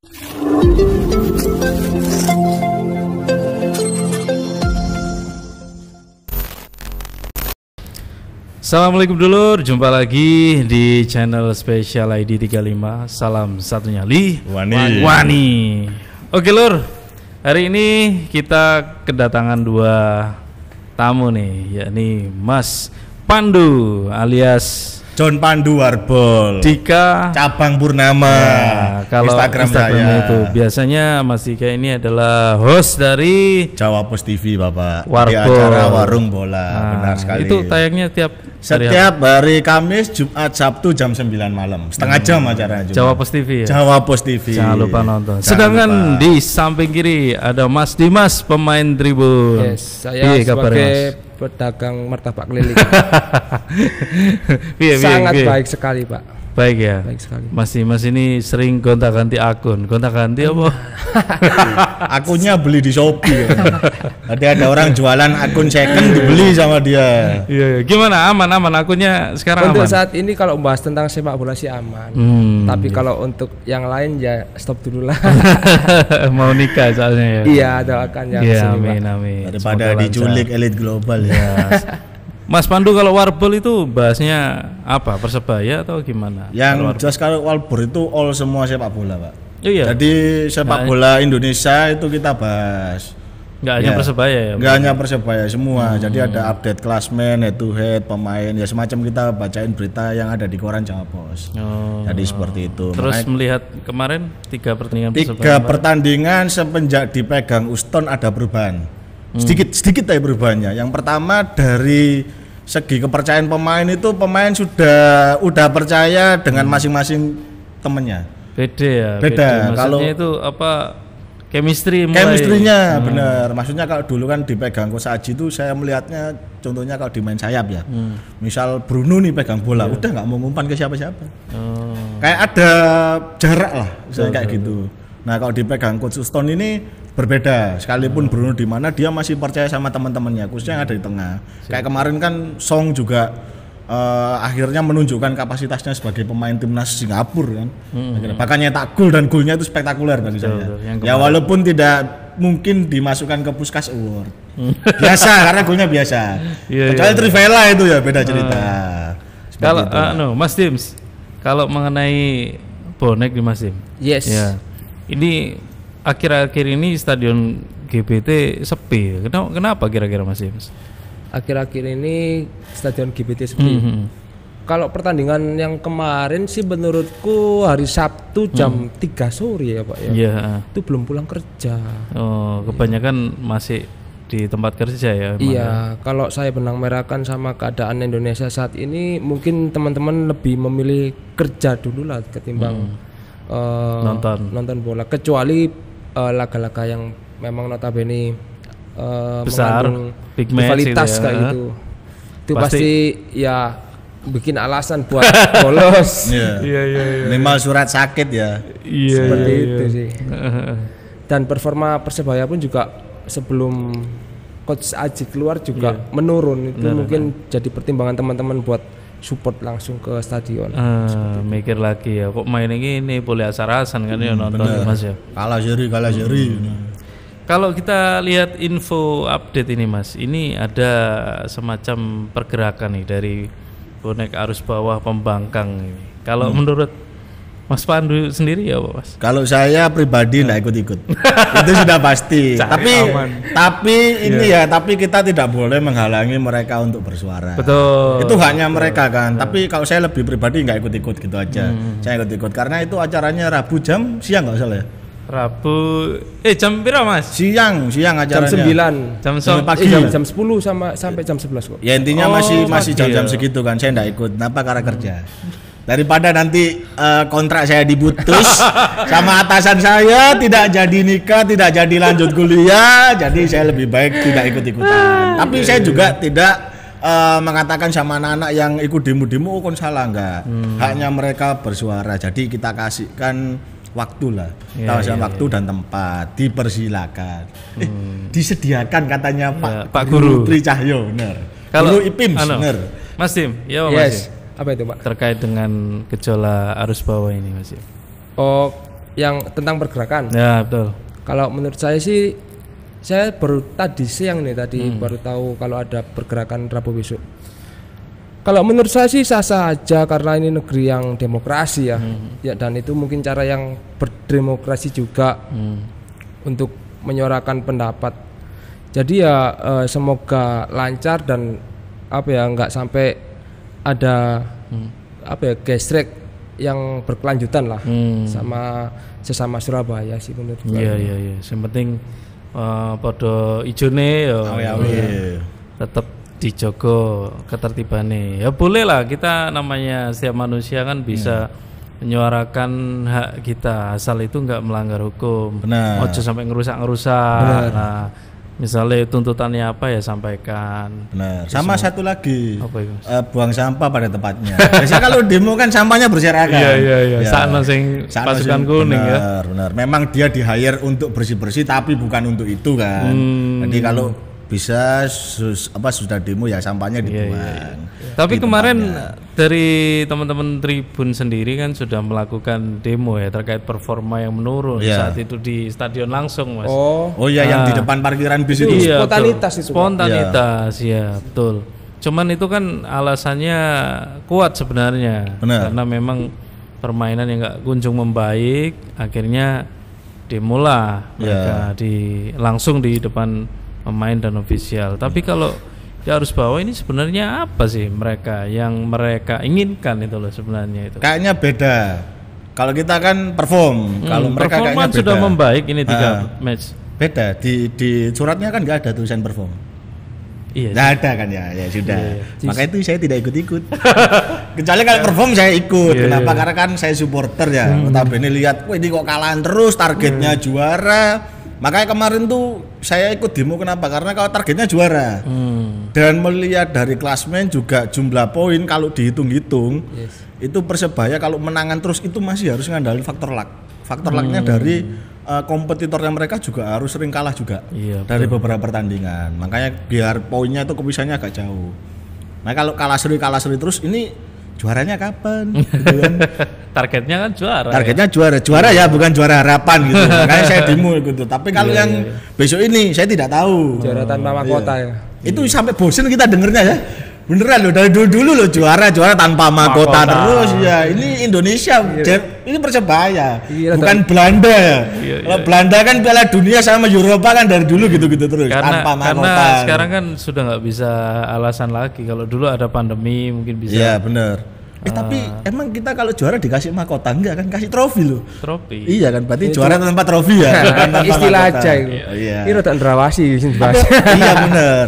Assalamualaikum dulur, jumpa lagi di channel Spesial ID 35. Salam satu nyali Wani. Oke lur, hari ini kita kedatangan dua tamu nih, yakni Mas Pandu alias John Pandu Warbol, Dika cabang Purnama. Ya, kalau Instagramnya itu biasanya Mas Dika ini adalah host dari Jawa Pos TV Bapak, Warbol. di acara Warung Bola. Benar sekali. Itu tayangnya setiap hari Kamis, Jumat, Sabtu jam 9 malam. Setengah jam acaranya juga. Jawa Pos TV ya? Jawa Pos TV. Jangan lupa nonton. Sedangkan di samping kiri ada Mas Dimas, pemain tribun. Yes, saya sebagai pedagang martabak keliling. Sangat baik sekali Pak. Baik ya. Baik sekali. Mas ini sering gonta-ganti akun. Gonta-ganti apa? Akunnya beli di Shopee. Tadi ada orang jualan akun second dibeli sama dia. Iya. Gimana? Aman akunnya sekarang untuk aman? saat ini kalau bahas tentang sepak bola sih aman. Tapi kalau untuk yang lain ya stop dulu lah. Mau nikah soalnya ya. Iya, doakan ya. Iya, amin. Daripada diculik elit global ya. Mas Pandu, kalau Warbol itu bahasnya apa? Persebaya atau gimana? Yang jelas kalau Warbol itu all semua sepak bola Pak. Iya. Jadi sepak bola Indonesia itu kita bahas. Nggak hanya Persebaya ya? Nggak hanya Persebaya semua. Jadi ada update klasmen, head to head, pemain ya semacam kita bacain berita yang ada di koran Jawa Pos. Jadi seperti itu. Terus melihat kemarin 3 pertandingan Persebaya. 3 pertandingan semenjak dipegang Uston ada perubahan. Sedikit tapi perubahannya. Yang pertama dari segi kepercayaan pemain itu pemain udah percaya dengan masing-masing temennya. Beda. Kalau itu apa? Chemistry-nya bener. Maksudnya kalau dulu kan dipegang Coach Aji itu saya melihatnya contohnya kalau di main sayap ya. Misal Bruno nih pegang bola, udah nggak mau ngumpan ke siapa-siapa. Kayak ada jarak lah, kayak gitu. Nah kalau dipegang Coach Uston ini berbeda. Sekalipun Bruno di mana dia masih percaya sama teman-temannya, khususnya yang ada di tengah. Kayak kemarin kan Song juga akhirnya menunjukkan kapasitasnya sebagai pemain timnas Singapura kan. Bahkan nyetak gol dan golnya itu spektakuler bagi saya. Ya walaupun tidak mungkin dimasukkan ke Puskas Award. Biasa karena golnya biasa. Kecuali Trivela itu ya beda cerita. Kalau Mas Dims, kalau mengenai bonek di Mas Dim. Yes. Ya. Ini akhir-akhir ini stadion GBT sepi. Kenapa kira-kira Mas Dims? Akhir-akhir ini stadion GBT sepi. Kalau pertandingan yang kemarin sih menurutku hari Sabtu jam 3 sore ya Pak ya. Iya. Itu belum pulang kerja. Oh, kebanyakan masih di tempat kerja ya. Iya, kalau saya benang merahkan sama keadaan Indonesia saat ini mungkin teman-teman lebih memilih kerja dulu lah ketimbang nonton bola, kecuali laga-laga yang memang notabene besar, big match rivalitas gitu ya. kayak gitu. Itu pasti ya bikin alasan buat bolos. Iya. Minimal surat sakit ya. Iya. Seperti itu sih. Dan performa Persebaya pun juga sebelum Coach Aji keluar juga menurun. Itu mungkin jadi pertimbangan teman-teman buat support langsung ke stadion. Mikir lagi ya, kok main ini boleh asar-asan kan ya nonton Mas ya. Kalah seri. Kalau kita lihat info update ini Mas, ini ada semacam pergerakan nih dari bonek arus bawah pembangkang ini. Kalau menurut Mas Pandu sendiri ya Mas? Kalau saya pribadi enggak ikut-ikut. Itu sudah pasti. Tapi ini tapi kita tidak boleh menghalangi mereka untuk bersuara. Betul. Itu haknya mereka kan. Tapi kalau saya lebih pribadi enggak ikut-ikut gitu aja. Saya ikut-ikut karena itu acaranya Rabu jam siang enggak salah ya. Rabu jam berapa Mas? Siang acaranya. Jam 9. Jam pagi. Jam 10 sampai jam 11 kok. Ya intinya masih jam-jam segitu kan. Saya enggak ikut. Kenapa? Karena kerja. Daripada nanti kontrak saya diputus sama atasan saya, tidak jadi nikah, tidak jadi lanjut kuliah, jadi saya lebih baik tidak ikut-ikutan. Tapi saya juga tidak mengatakan sama anak-anak yang ikut demo-demo kon salah, enggak. Haknya mereka bersuara. Jadi kita kasihkan waktu lah, waktu dan tempat, dipersilakan, disediakan katanya Pak Guru Tri Cahyo, benar. Guru IPIMS, benar. Mas Dim, ya Mas. Apa itu Pak? Terkait dengan gejolak arus bawah ini Mas. Oh, yang tentang pergerakan. Ya, betul. Kalau menurut saya sih, saya baru tadi siang nih baru tahu kalau ada pergerakan Rabu besok. Kalau menurut saya sih sah-sah aja karena ini negeri yang demokrasi ya. Ya, dan itu mungkin cara yang berdemokrasi juga untuk menyuarakan pendapat. Jadi ya semoga lancar dan nggak sampai ada gesrek yang berkelanjutan lah sama sesama Surabaya sih menurut saya. Iya. Yang penting pada ijone ya tetap dijogo ketertibane. Ya boleh lah, kita namanya setiap manusia kan bisa menyuarakan hak kita asal itu nggak melanggar hukum. Benar. Ojo sampai ngerusak. Nah, misalnya tuntutannya apa ya sampaikan. Benar. Sama satu lagi, apa itu? Buang sampah pada tempatnya. Biasanya kalau demo kan sampahnya berserakan. Iya. Sakno sing pasukan kuning ya. Benar. Memang dia di-hire untuk bersih-bersih tapi bukan untuk itu kan. Jadi kalau bisa sudah demo ya sampahnya dibuang. Iya. Tapi kemarin dari teman-teman Tribun sendiri kan sudah melakukan demo ya terkait performa yang menurun saat itu di stadion langsung, Mas. Oh ya, yang di depan parkiran bis itu. Iya, Spontanitas ya betul. Cuman itu kan alasannya kuat sebenarnya. Benar. Karena memang permainan yang nggak kunjung membaik, akhirnya demo lah mereka langsung di depan pemain dan ofisial. Tapi kalau ya harus bawa ini sebenarnya apa sih mereka yang mereka inginkan itu loh sebenarnya itu. Kayaknya beda. Kalau kita kan perform, kalau mereka kayaknya beda. Sudah membaik ini 3 match. Beda di suratnya kan nggak ada tulisan perform. Iya. Nggak ada kan ya sudah. Iya. Maka itu saya tidak ikut-ikut. Kecuali kalau perform saya ikut. Kenapa? Karena kan saya supporter ya. Notabene lihat, wah ini kok kalahan terus, targetnya juara. Makanya kemarin tuh saya ikut demo kenapa? Karena kalau targetnya juara dan melihat dari klasmen juga jumlah poin kalau dihitung-hitung itu Persebaya kalau menangan terus itu masih harus ngandalin faktor luck. Faktor lucknya dari kompetitornya mereka juga harus sering kalah juga dari beberapa pertandingan. Makanya biar poinnya itu kepisahnya agak jauh. Nah kalau kalah seri terus ini juaranya kapan? Gitu kan. Targetnya kan juara. Targetnya juara ya, bukan juara harapan gitu. Makanya saya demo gitu. Tapi kalau yang besok ini saya tidak tahu. Juara tanpa mahkota ya. Itu sampai bosen kita dengernya ya. Beneran loh, dari dulu loh juara tanpa mahkota terus ya. Ini Indonesia, ini Persebaya, bukan Belanda ya. Kalau Belanda kan Piala Dunia sama Eropa kan dari dulu gitu-gitu terus tanpa mahkota. Karena sekarang kan sudah nggak bisa alasan lagi. Kalau dulu ada pandemi mungkin bisa. Iya benar. Tapi emang kita kalau juara dikasih mahkota enggak kan, kasih trofi loh. Trofi. Iya kan, berarti juara tanpa trofi ya. Istilah aja itu. Ini rada ndrawasi sing dibahas. Iya benar.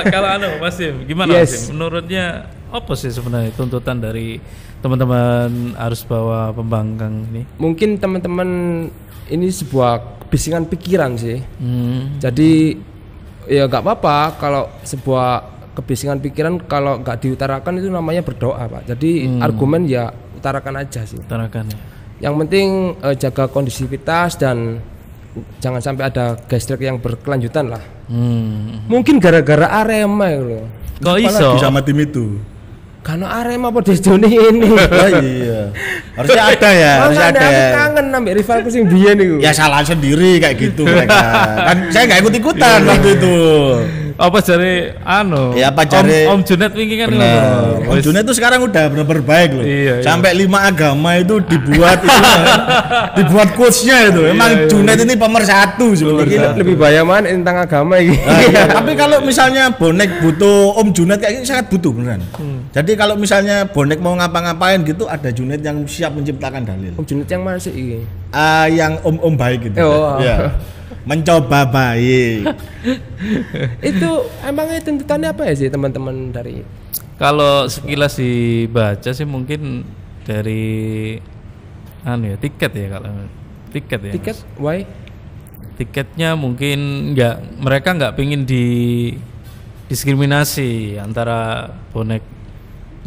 Kalau Mas Sim, gimana Mas Sim? Menurutnya apa sih sebenarnya tuntutan dari teman-teman harus bawa pembangkang ini? Mungkin teman-teman ini sebuah kebisingan pikiran sih. Jadi ya nggak apa-apa kalau sebuah kebisingan pikiran kalau nggak diutarakan itu namanya berdoa, Pak. Jadi argumen ya utarakan aja sih. Utarakan ya. Yang penting jaga kondisivitas dan jangan sampai ada gesrek yang berkelanjutan lah. Mungkin gara-gara Arema loh. Kok iso sama tim itu? Karena Arema pada Joni ini. Oh iya. Harusnya ada ya, harusnya ada. Aku kangen nambah rivalku sing biyen niku. Ya salah sendiri kayak gitu mereka. Kan saya enggak ikut-ikutan waktu itu. Apa cari ya apa cari Om Junet wingi kan Om Junet itu sekarang udah benar-benar baik loh. Sampai 5 agama itu dibuat dibuat quotes-nya itu. Emang Junet ini pemersatu sebenarnya. Lebih bahaya mana tentang agama ini. Tapi kalau misalnya bonek butuh Om Junet kayak ini sangat butuh beneran. Jadi kalau misalnya bonek mau ngapa-ngapain gitu ada Junet yang siap menciptakan dalil. Om Junet yang mana sih ini? Yang om baik gitu. Ya. Mencoba baik. Itu emangnya tuntutannya apa ya sih teman-teman dari? Kalau sekilas dibaca sih mungkin dari tiket ya kalau tiket ya. Tiket, why? Tiketnya mungkin mereka nggak pingin diskriminasi antara bonek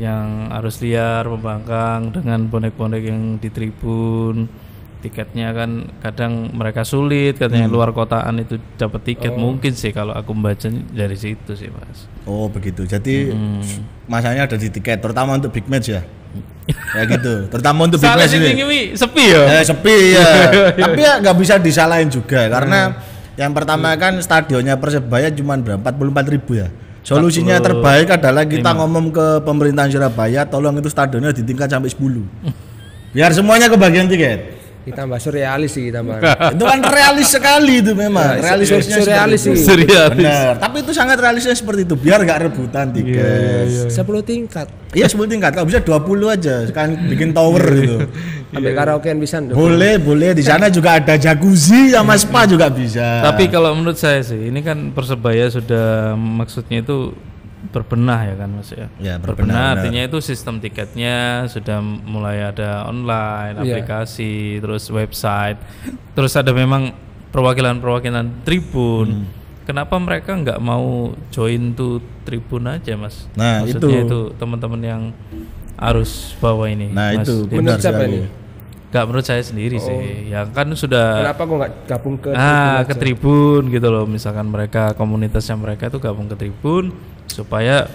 yang arus liar pembangkang dengan bonek-bonek yang di tribun. Tiketnya kan kadang mereka sulit katanya luar kotaan itu dapat tiket mungkin sih kalau aku membaca dari situ sih Mas. Oh begitu. Jadi masanya ada di tiket terutama untuk big match ya. Ya gitu. Terutama untuk big match ini. Sepi ya. Sepi ya. Tapi ya nggak bisa disalahin juga karena yang pertama kan stadionnya Persebaya cuma berapa 44.000 ya. Solusinya terbaik adalah kita ngomong ke pemerintahan Surabaya, tolong itu stadionnya ditingkat sampai 10. Biar semuanya kebagian tiket. Ditambah surrealis sih kita Itu kan realis sekali itu memang. Realistisnya surrealis sih. Benar. Tapi itu sangat realistisnya seperti itu. Biar nggak rebutan tiket. 10 tingkat. Iya 10 tingkat. Kalau bisa 20 aja. Kan bikin tower gitu. Sampai karaokean bisa. Boleh. Di sana juga ada jacuzzi sama spa juga bisa. Tapi kalau menurut saya sih, ini kan Persebaya sudah maksudnya itu berbenah ya kan Mas ya. Ya berbenah. Artinya itu sistem tiketnya sudah mulai ada online, aplikasi, terus website, terus ada memang perwakilan tribun. Kenapa mereka nggak mau join tuh tribun aja Mas? Nah maksudnya itu teman-teman yang arus bawah ini. Nah Mas, itu benar sekali. Gak menurut saya sendiri sih, yang kan sudah. Kenapa kok nggak gabung ke ke tribun gitu loh, misalkan mereka komunitasnya mereka itu gabung ke tribun supaya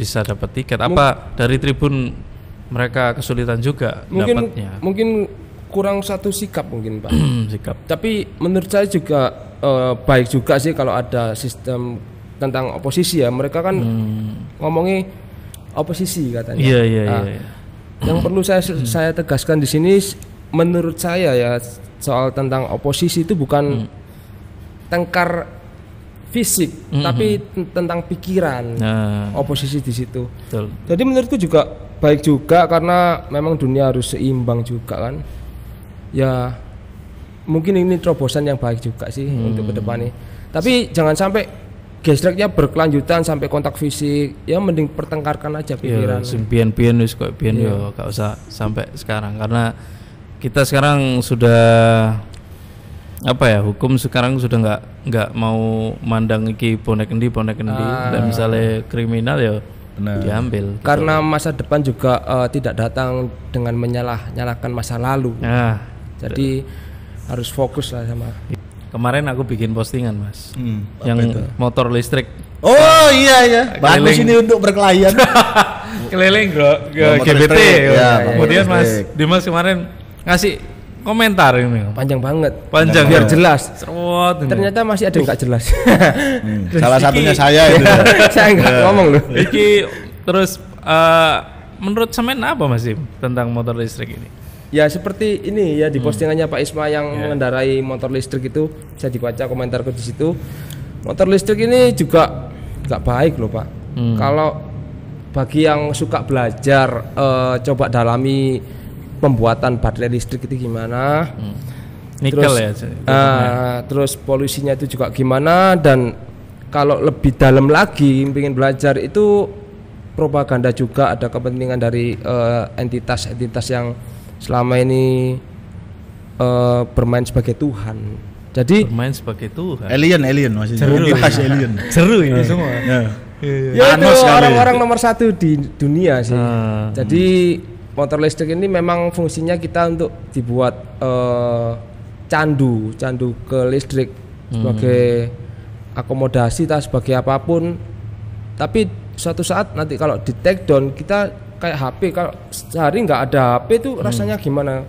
bisa dapat tiket. Apa dari tribun mereka kesulitan juga dapatnya? Mungkin kurang satu sikap mungkin Pak. Sikap. Tapi menurut saya juga baik juga sih kalau ada sistem tentang oposisi ya. Mereka kan ngomongin oposisi katanya. Iya. Yang perlu saya tegaskan di sini, menurut saya ya soal tentang oposisi itu bukan tengkar fisik, tapi tentang pikiran. Oposisi di situ. Betul. Jadi menurutku juga baik juga karena memang dunia harus seimbang juga kan. Ya mungkin ini terobosan yang baik juga sih untuk kedepannya. Tapi jangan sampai gesreknya berkelanjutan sampai kontak fisik, ya mending pertengkarkan aja pikiran. Pian wis kok pian yo gak usah sampai sekarang karena kita sekarang sudah hukum sekarang sudah nggak mau mandang iki bonek endi dan misalnya kriminal ya diambil. Karena masa depan juga tidak datang dengan menyalahkan masa lalu. Jadi harus fokus lah sama. Kemarin aku bikin postingan Mas, yang motor listrik. Oh iya, bagus ini untuk berkelahian. Keliling bro, ke GBT. Kemudian Mas Dimas kemarin ngasih komentar ini. Panjang banget. Biar jelas. Ternyata masih ada yang nggak jelas. Salah satunya saya itu. Saya nggak ngomong loh. Iki terus menurut sampean apa Mas tentang motor listrik ini? Ya seperti ini ya di postingannya Pak Isma yang mengendarai motor listrik itu, saya dibaca komentarku di situ. Motor listrik ini juga nggak baik loh Pak. Kalau bagi yang suka belajar, coba dalami pembuatan baterai listrik itu gimana. Nikel terus polusinya itu juga gimana, dan kalau lebih dalam lagi ingin belajar itu propaganda juga, ada kepentingan dari entitas-entitas yang selama ini bermain sebagai Tuhan. Jadi bermain sebagai Tuhan. Alien maksudnya. Alien. Seru ini semua. Ya itu orang-orang nomor 1 di dunia sih. Jadi motor listrik ini memang fungsinya kita untuk dibuat candu ke listrik sebagai akomodasi atau sebagai apapun. Tapi suatu saat nanti kalau di take down kita kayak HP, kalau sehari nggak ada HP itu rasanya gimana?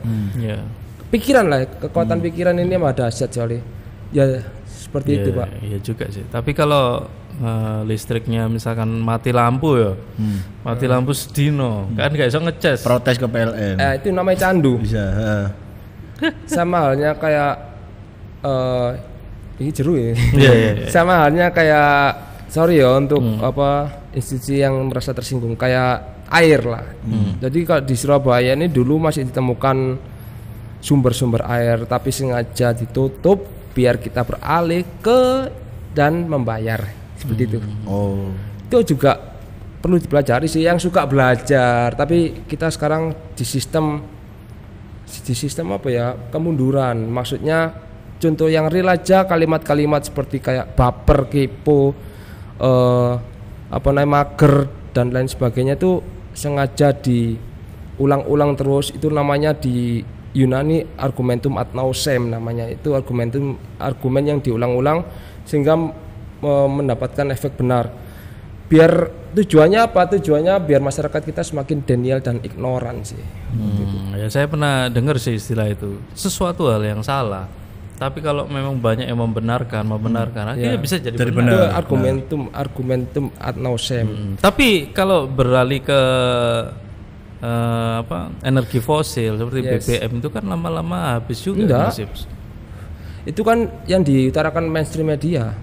Pikiran lah, kekuatan pikiran ini mah dahsyat soalnya. Ya seperti itu Pak. Iya juga sih. Tapi kalau listriknya misalkan mati lampu ya, mati lampu sedino, kan nggak bisa ngecas. Protes ke PLN. Itu namanya candu. Bisa. Sama halnya kayak ini jeru ya. Sama halnya kayak sorry ya untuk institusi yang merasa tersinggung kayak air lah. Jadi kalau di Surabaya ini dulu masih ditemukan sumber-sumber air, tapi sengaja ditutup biar kita beralih ke dan membayar seperti itu. Itu juga perlu dipelajari sih yang suka belajar. Tapi kita sekarang di sistem apa ya, kemunduran. Maksudnya contoh yang real aja, kalimat-kalimat seperti kayak baper, kepo, mager dan lain sebagainya itu sengaja diulang-ulang terus. Itu namanya di Yunani argumentum ad nauseam namanya. Itu argumen yang diulang-ulang sehingga mendapatkan efek benar. Biar tujuannya apa? Tujuannya biar masyarakat kita semakin denial dan ignoran sih. Ya saya pernah dengar sih istilah itu. Sesuatu hal yang salah, tapi kalau memang banyak yang membenarkan, akhirnya bisa jadi benar. Itu argumentum ad nauseam. Tapi kalau beralih ke energi fosil seperti BBM itu kan lama-lama habis juga. Itu kan yang diutarakan mainstream media.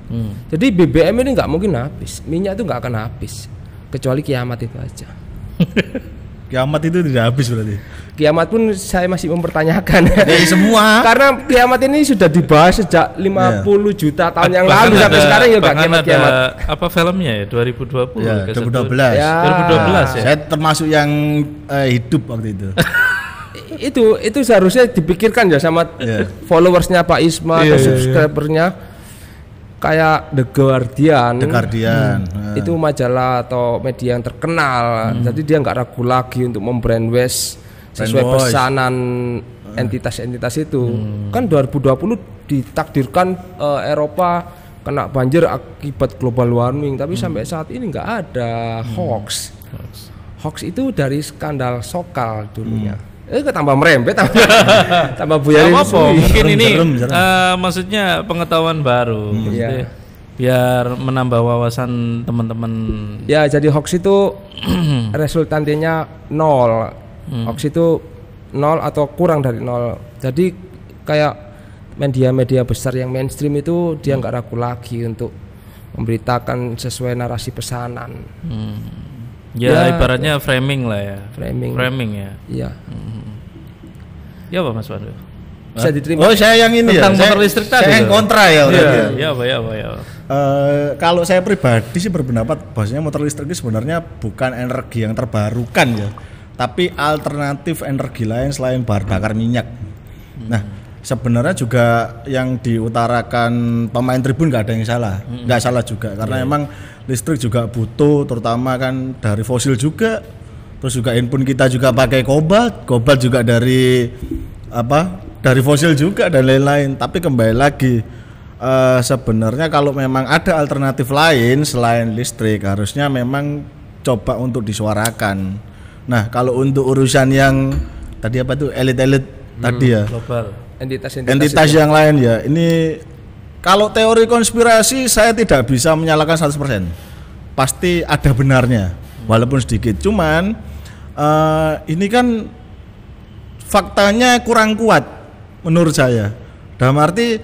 Jadi BBM ini nggak mungkin habis, minyak itu nggak akan habis, kecuali kiamat itu aja. Kiamat itu tidak habis berarti. Kiamat pun saya masih mempertanyakan. Dari semua. Karena kiamat ini sudah dibahas sejak 50 juta tahun yang lalu sampai sekarang ya kiamat. Apa filmnya ya 2020? Ya, 2012. Ya. 2012 ya. Saya termasuk yang hidup waktu itu. itu seharusnya dipikirkan ya sama followersnya Pak Isma atau subscribernya, kayak The Guardian. Itu majalah atau media yang terkenal. Jadi dia nggak ragu lagi untuk membrainwash sesuai pesanan entitas-entitas itu. Kan 2020 ditakdirkan Eropa kena banjir akibat global warming, tapi sampai saat ini nggak ada hoax. Hoax itu dari skandal Sokal dulunya. Tambah merembet, tambah buyar. Mungkin ini maksudnya pengetahuan baru, biar menambah wawasan teman-teman. Ya, jadi hoax itu resultantinya 0. Hoax itu 0 atau kurang dari 0. Jadi kayak media-media besar yang mainstream itu dia nggak ragu lagi untuk memberitakan sesuai narasi pesanan. Ya ibaratnya framing lah ya. Framing ya. Iya. Ya Pak Mas Pandu. Bisa diterima. Oh, saya yang ini tentang motor listrik tadi. Saya yang kontra ya. Iya. Kalau saya pribadi sih berpendapat bahwasanya motor listrik ini sebenarnya bukan energi yang terbarukan ya, tapi alternatif energi lain selain bahan bakar minyak. Nah, sebenarnya juga yang diutarakan pemain Tribun nggak ada yang salah, nggak salah juga karena emang listrik juga butuh, terutama kan dari fosil juga. Terus juga handphone kita juga pakai kobalt juga dari dari fosil juga dan lain-lain. Tapi kembali lagi sebenarnya kalau memang ada alternatif lain selain listrik, harusnya memang coba untuk disuarakan. Nah, kalau untuk urusan yang tadi elit-elit tadi ya, global. Entitas yang lain ya, ini kalau teori konspirasi saya tidak bisa menyalahkan 100%. Pasti ada benarnya, walaupun sedikit. Cuman ini kan faktanya kurang kuat menurut saya. Dalam arti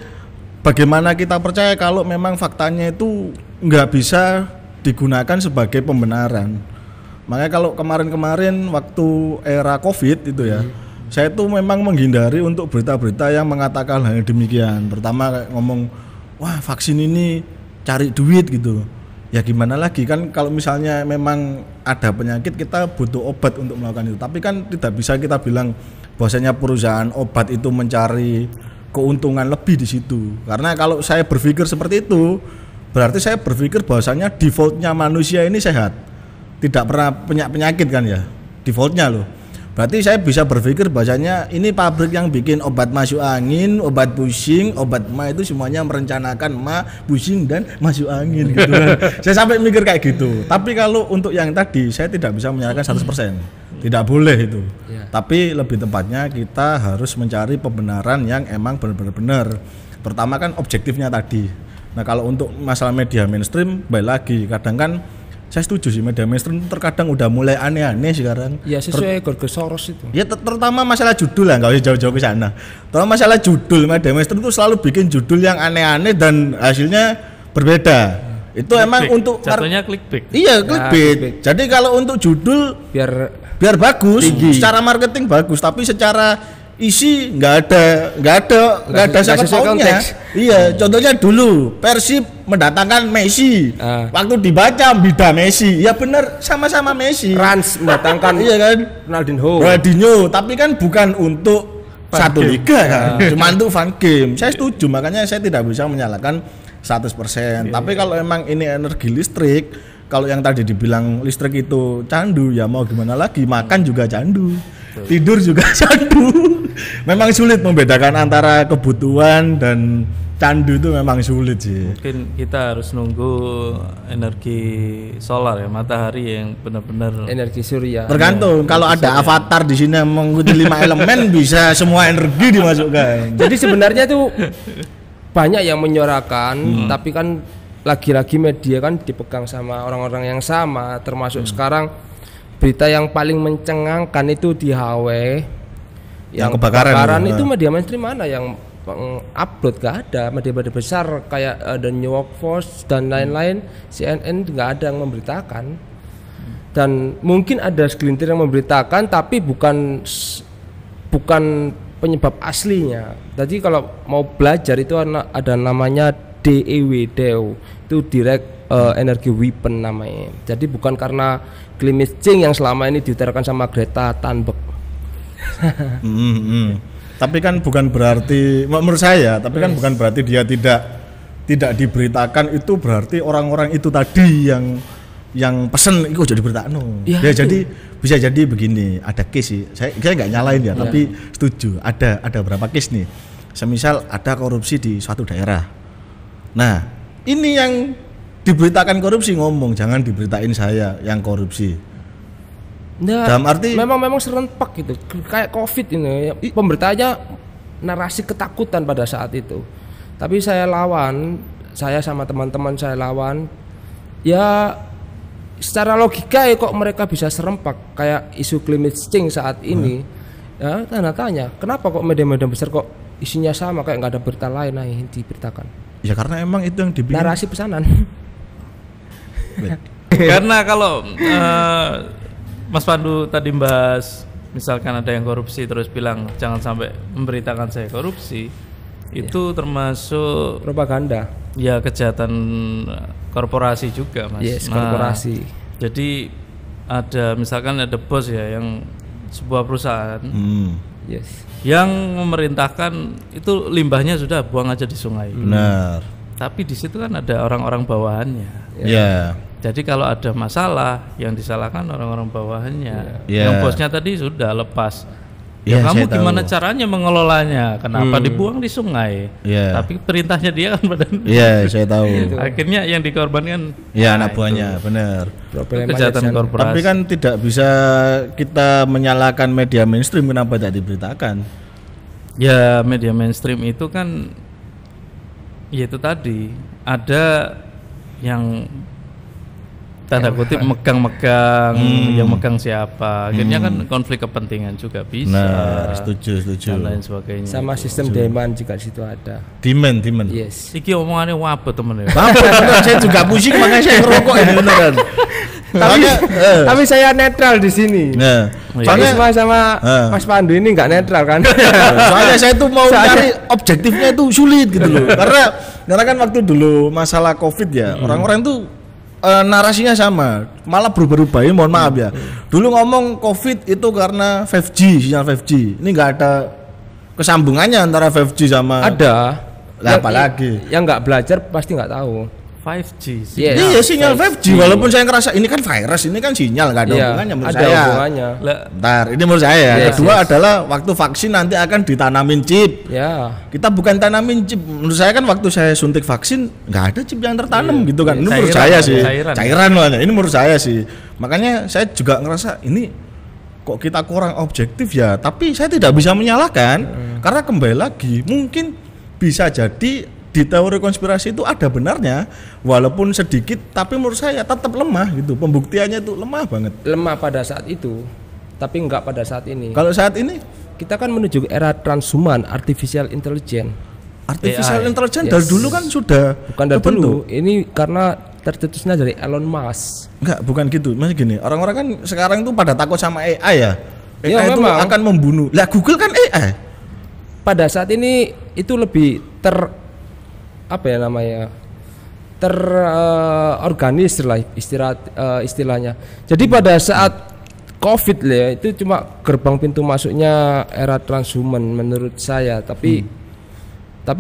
bagaimana kita percaya kalau memang faktanya itu nggak bisa digunakan sebagai pembenaran. Makanya kalau kemarin-kemarin waktu era COVID itu ya, saya tuh memang menghindari untuk berita-berita yang mengatakan hal yang demikian. Pertama kayak ngomong, wah vaksin ini cari duit gitu. Ya gimana lagi kan, kalau misalnya memang ada penyakit kita butuh obat untuk melakukan itu. Tapi kan tidak bisa kita bilang bahwasanya perusahaan obat itu mencari keuntungan lebih di situ. Karena kalau saya berpikir seperti itu, berarti saya berpikir bahwasanya defaultnya manusia ini sehat, tidak pernah punya penyakit kan ya, defaultnya loh. Berarti saya bisa berpikir bahwasanya ini pabrik yang bikin obat masuk angin, obat pusing, obat ma itu semuanya merencanakan ma, pusing dan masuk angin gitu kan. Saya sampai mikir kayak gitu. Tapi kalau untuk yang tadi saya tidak bisa menyalahkan 100%. Tidak boleh itu. Tapi lebih tepatnya kita harus mencari pembenaran yang emang benar-benar. Pertama kan objektifnya tadi. Nah, kalau untuk masalah media mainstream, baik lagi kadang kan saya setuju sih media mainstream terkadang udah mulai aneh-aneh sekarang. Ya sesuai George Soros itu. Ya terutama masalah judul lah, nggak usah jauh-jauh ke sana. Terutama masalah judul, media mainstream itu selalu bikin judul yang aneh-aneh dan hasilnya berbeda. Itu clickbait. Emang untuk jatuhnya clickbait. Iya, clickbait. Jadi kalau untuk judul biar bagus, secara marketing bagus, tapi secara isi nggak ada sangkut-pautnya. Iya, contohnya dulu Persib mendatangkan Messi. Waktu dibaca Bida Messi. Ya benar, sama-sama Messi. Rans mendatangkan iya kan Ronaldinho, tapi kan bukan untuk satu liga kan. Cuma untuk fan game. Saya setuju, makanya saya tidak bisa menyalahkan 100%. Tapi kalau emang ini energi listrik, kalau yang tadi dibilang listrik itu candu, ya mau gimana lagi, makan juga candu. tidur juga candu. Memang sulit membedakan antara kebutuhan dan candu, itu memang sulit sih. Mungkin kita harus nunggu energi solar ya, matahari yang benar-benar energi surya. Tergantung, kalau ada avatar di sini yang mengikuti 5 elemen bisa semua energi dimasukkan. Jadi sebenarnya tuh banyak yang menyuarakan, tapi kan lagi-lagi media kan dipegang sama orang-orang yang sama, termasuk sekarang berita yang paling mencengangkan itu di HW yang kebakaran itu media mainstream mana yang upload? Gak ada. Media-media besar kayak The New York Post dan lain-lain, CNN nggak ada yang memberitakan. Dan mungkin ada segelintir yang memberitakan, tapi bukan penyebab aslinya. Jadi kalau mau belajar itu ada namanya DEW, itu direct energy weapon namanya. Jadi bukan karena climate change yang selama ini diutarakan sama Greta Thunberg. Tapi kan bukan berarti, menurut saya, tapi kan bukan berarti dia tidak diberitakan itu berarti orang-orang itu tadi yang pesen itu jadi berita ya jadi bisa jadi begini, ada case sih, saya nggak nyalain ya, tapi setuju ada berapa case nih, semisal ada korupsi di suatu daerah. Nah ini yang diberitakan korupsi ngomong, jangan diberitain saya yang korupsi. Nah, dalam arti memang serentak gitu, kayak COVID ini, pemberitaannya narasi ketakutan pada saat itu. Tapi saya lawan, saya sama teman-teman saya lawan. Ya secara logika ya kok mereka bisa serempak kayak isu climate change saat ini. Ya tanda tanya, kenapa kok media-media besar kok isinya sama, kayak nggak ada berita lain yang diberitakan? Ya karena emang itu yang dibikin narasi pesanan. Karena kalau Mas Pandu tadi bahas, misalkan ada yang korupsi terus bilang jangan sampai memberitakan saya korupsi, itu termasuk propaganda. Ya kejahatan korporasi juga, Mas. Yes, korporasi. Jadi ada misalkan ada bos ya yang sebuah perusahaan, yang memerintahkan itu limbahnya sudah buang aja di sungai. Benar. Tapi di situ kan ada orang-orang bawahannya. Ya. Jadi kalau ada masalah yang disalahkan orang-orang bawahannya. Yang bosnya tadi sudah lepas. Ya kamu gimana caranya mengelolanya? Kenapa dibuang di sungai? Tapi perintahnya dia kan pada. Iya, saya tahu. Akhirnya yang dikorbankan anak buahnya, benar. Kejahatan korporasi. Tapi kan tidak bisa kita menyalahkan media mainstream kenapa tidak diberitakan. Ya media mainstream itu kan ya itu tadi ada yang tanda kutip megang-megang, yang megang siapa, akhirnya kan konflik kepentingan juga bisa. Nah, setuju dan lain sebagainya. Sama sistem demand juga di situ ada. Demand. Yes. Iki omongannya wabah temen ya. Saya juga pusing makanya saya ngerokok ini beneran. Tapi saya netral di sini. Nah, soalnya sama Mas Pandu ini nggak netral kan? Soalnya saya tuh mau cari objektifnya itu sulit gitu loh. Karena kan waktu dulu masalah COVID ya, orang-orang tuh narasinya sama, malah berubah-ubah. Mohon maaf ya. Dulu ngomong COVID itu karena 5G, sinyal 5G. Ini nggak ada kesambungannya antara 5G sama. Ada. Lah apalagi. Yang nggak belajar pasti nggak tahu. 5G. Iya sinyal 5G. Walaupun saya ngerasa ini kan virus, ini kan sinyal, nggak ada hubungannya menurut saya. Hubungannya. Ntar, ini menurut saya ya. Kedua adalah waktu vaksin nanti akan ditanamin chip. Ya. Kita bukan tanamin chip. Menurut saya kan waktu saya suntik vaksin nggak ada chip yang tertanam gitu kan. Ini menurut saya sih. Cairan lah. Ini menurut saya sih. Makanya saya juga ngerasa ini kok kita kurang objektif ya. Tapi saya tidak bisa menyalahkan karena kembali lagi mungkin bisa jadi di teori konspirasi itu ada benarnya walaupun sedikit, tapi menurut saya tetap lemah gitu, pembuktiannya itu lemah banget. Lemah pada saat itu, tapi enggak pada saat ini. Kalau saat ini kita kan menuju era transhuman, artificial intelligence. Artificial intelligence dari dulu kan sudah bukan dari dulu, ini karena tercetusnya dari Elon Musk. Enggak, bukan gitu. Maksudnya gini, orang-orang kan sekarang tuh pada takut sama AI ya. AI itu memang akan membunuh. Lah Google kan AI. Pada saat ini itu lebih terorganisir lah istilahnya. Jadi pada saat COVID ya itu cuma gerbang pintu masuknya era transhuman menurut saya. Tapi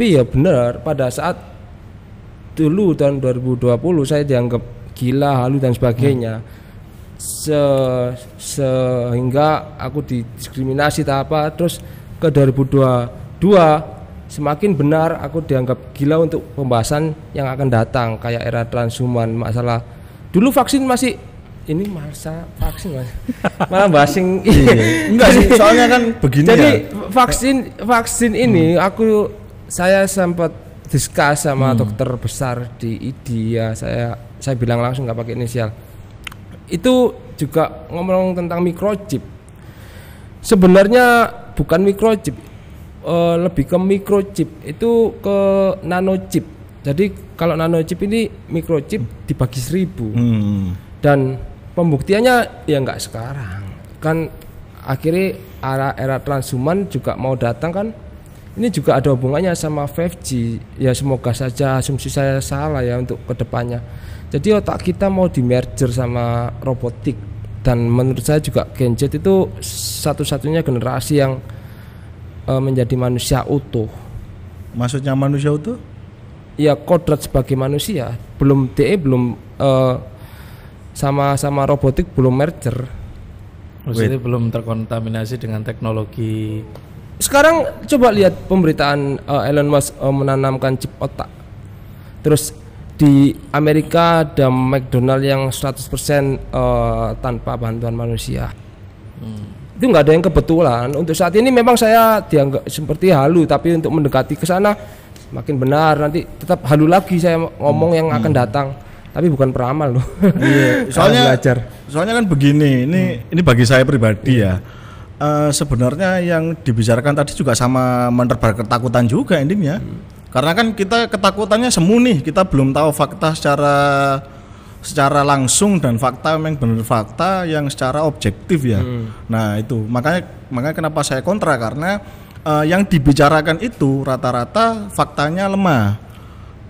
ya benar, pada saat dulu tahun 2020 saya dianggap gila, halu dan sebagainya. sehingga aku didiskriminasi tak apa. Terus ke 2022 semakin benar aku dianggap gila untuk pembahasan yang akan datang kayak era transhuman, masalah dulu vaksin masih ini masa vaksin mas malah basing. Enggak sih, soalnya kan begini. Jadi vaksin ini saya sempat diskus sama dokter besar di ID ya, saya bilang langsung nggak pakai inisial. Itu juga ngomong tentang microchip. Sebenarnya bukan microchip, lebih ke microchip itu ke nanochip. Jadi kalau nanochip ini microchip dibagi 1000 dan pembuktiannya ya nggak sekarang kan, akhirnya era transhuman juga mau datang kan. Ini juga ada hubungannya sama 5G ya, semoga saja asumsi saya salah ya untuk kedepannya. Jadi otak kita mau di merger sama robotik, dan menurut saya juga Gen Z itu satu-satunya generasi yang menjadi manusia utuh. Maksudnya manusia utuh? Ya kodrat sebagai manusia, belum sama robotik belum merger. Maksudnya belum terkontaminasi dengan teknologi. Sekarang coba lihat pemberitaan Elon Musk menanamkan chip otak. Terus di Amerika ada McDonald yang 100% tanpa bantuan manusia. Itu nggak ada yang kebetulan. Untuk saat ini memang saya dianggap seperti halu, tapi untuk mendekati ke sana makin benar. Nanti tetap halu lagi saya ngomong yang akan datang. Tapi bukan peramal loh. Iya, soalnya kan begini, ini bagi saya pribadi ya. Sebenarnya yang dibicarakan tadi juga sama menebar ketakutan juga endingnya. Karena kan kita ketakutannya semu nih, kita belum tahu fakta secara langsung dan fakta memang benar fakta yang secara objektif ya. Nah itu makanya kenapa saya kontra, karena yang dibicarakan itu rata-rata faktanya lemah.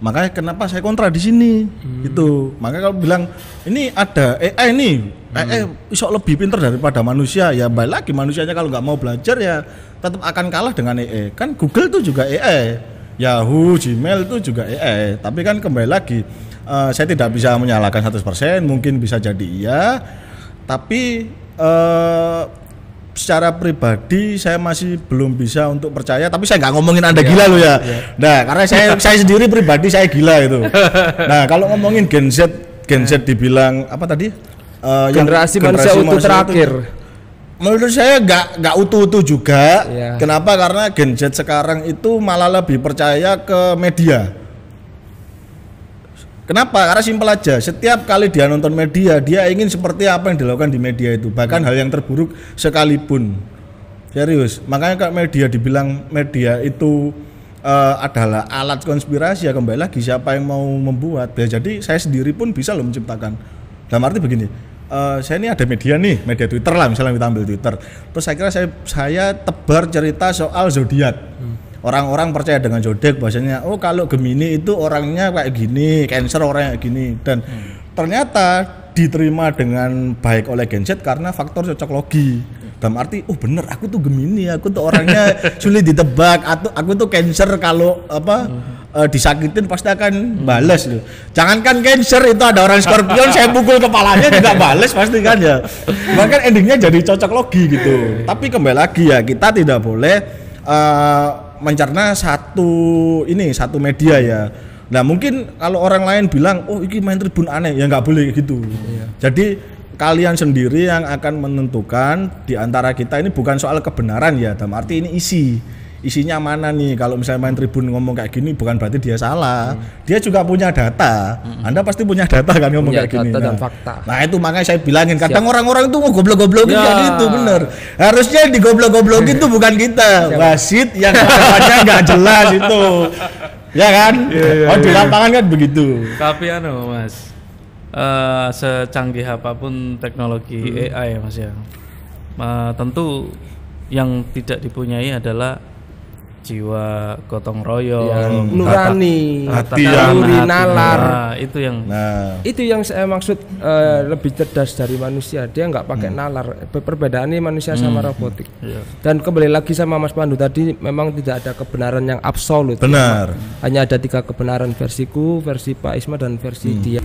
Makanya kenapa saya kontra di sini. Itu makanya kalau bilang ini ada AI nih, AI isok lebih pintar daripada manusia, ya balik lagi manusianya kalau nggak mau belajar ya tetap akan kalah dengan AI. Kan Google tuh juga AI, Yahoo, Gmail itu juga AI. Tapi kan kembali lagi saya tidak bisa menyalahkan 100%, mungkin bisa jadi iya, tapi secara pribadi saya masih belum bisa untuk percaya. Tapi saya nggak ngomongin Anda gila loh ya. Nah karena saya sendiri pribadi saya gila itu. Nah kalau ngomongin Gen Z dibilang apa tadi? Generasi manusia utuh terakhir. Menurut saya nggak utuh-utuh juga. Kenapa? Karena Gen Z sekarang itu malah lebih percaya ke media. Kenapa? Karena simpel aja, setiap kali dia nonton media, dia ingin seperti apa yang dilakukan di media itu, bahkan hal yang terburuk sekalipun. Serius, makanya kalau media dibilang media itu adalah alat konspirasi, ya kembali lagi siapa yang mau membuat. Ya, jadi saya sendiri pun bisa loh menciptakan. Dalam arti begini, saya ini ada media nih, media Twitter lah misalnya, kita ambil Twitter. Terus saya kira saya tebar cerita soal zodiak. Orang-orang percaya dengan zodiak, bahasanya oh kalau Gemini itu orangnya kayak gini, Cancer orangnya kayak gini, dan ternyata diterima dengan baik oleh Gen Z karena faktor cocok logi. Dalam arti oh bener aku tuh Gemini, aku tuh orangnya sulit ditebak, atau aku tuh Cancer kalau disakitin pasti akan balas loh. Jangankan Cancer, itu ada orang Scorpion saya pukul kepalanya juga balas pasti kan ya. Bahkan endingnya jadi cocok logi gitu. Tapi kembali lagi ya, kita tidak boleh mencerna satu media ya. Nah mungkin kalau orang lain bilang oh ini main Tribun aneh, ya nggak boleh gitu. Jadi kalian sendiri yang akan menentukan di antara kita. Ini bukan soal kebenaran ya, dalam arti ini isinya mana nih. Kalau misalnya main Tribun ngomong kayak gini bukan berarti dia salah. Dia juga punya data. Anda pasti punya data kan ngomong kayak gini. Data dan fakta. Nah itu makanya saya bilangin, kadang orang-orang itu mau goblok-goblokin kayak gitu, bener. Harusnya digoblok-goblokin tuh bukan kita, wasit yang namanya nggak jelas itu. Ya kan? Oh di lapangan kan begitu. Tapi Mas, secanggih apapun teknologi AI ya Mas ya, tentu yang tidak dipunyai adalah jiwa gotong royong, nurani, hati nalar. Itu yang saya maksud, lebih cerdas dari manusia. Dia nggak pakai nalar. Perbedaannya manusia sama robotik. Dan kembali lagi sama Mas Pandu tadi, memang tidak ada kebenaran yang absolut. Benar. Hanya ada 3 kebenaran, versiku, versi Pak Isma, dan versi dia.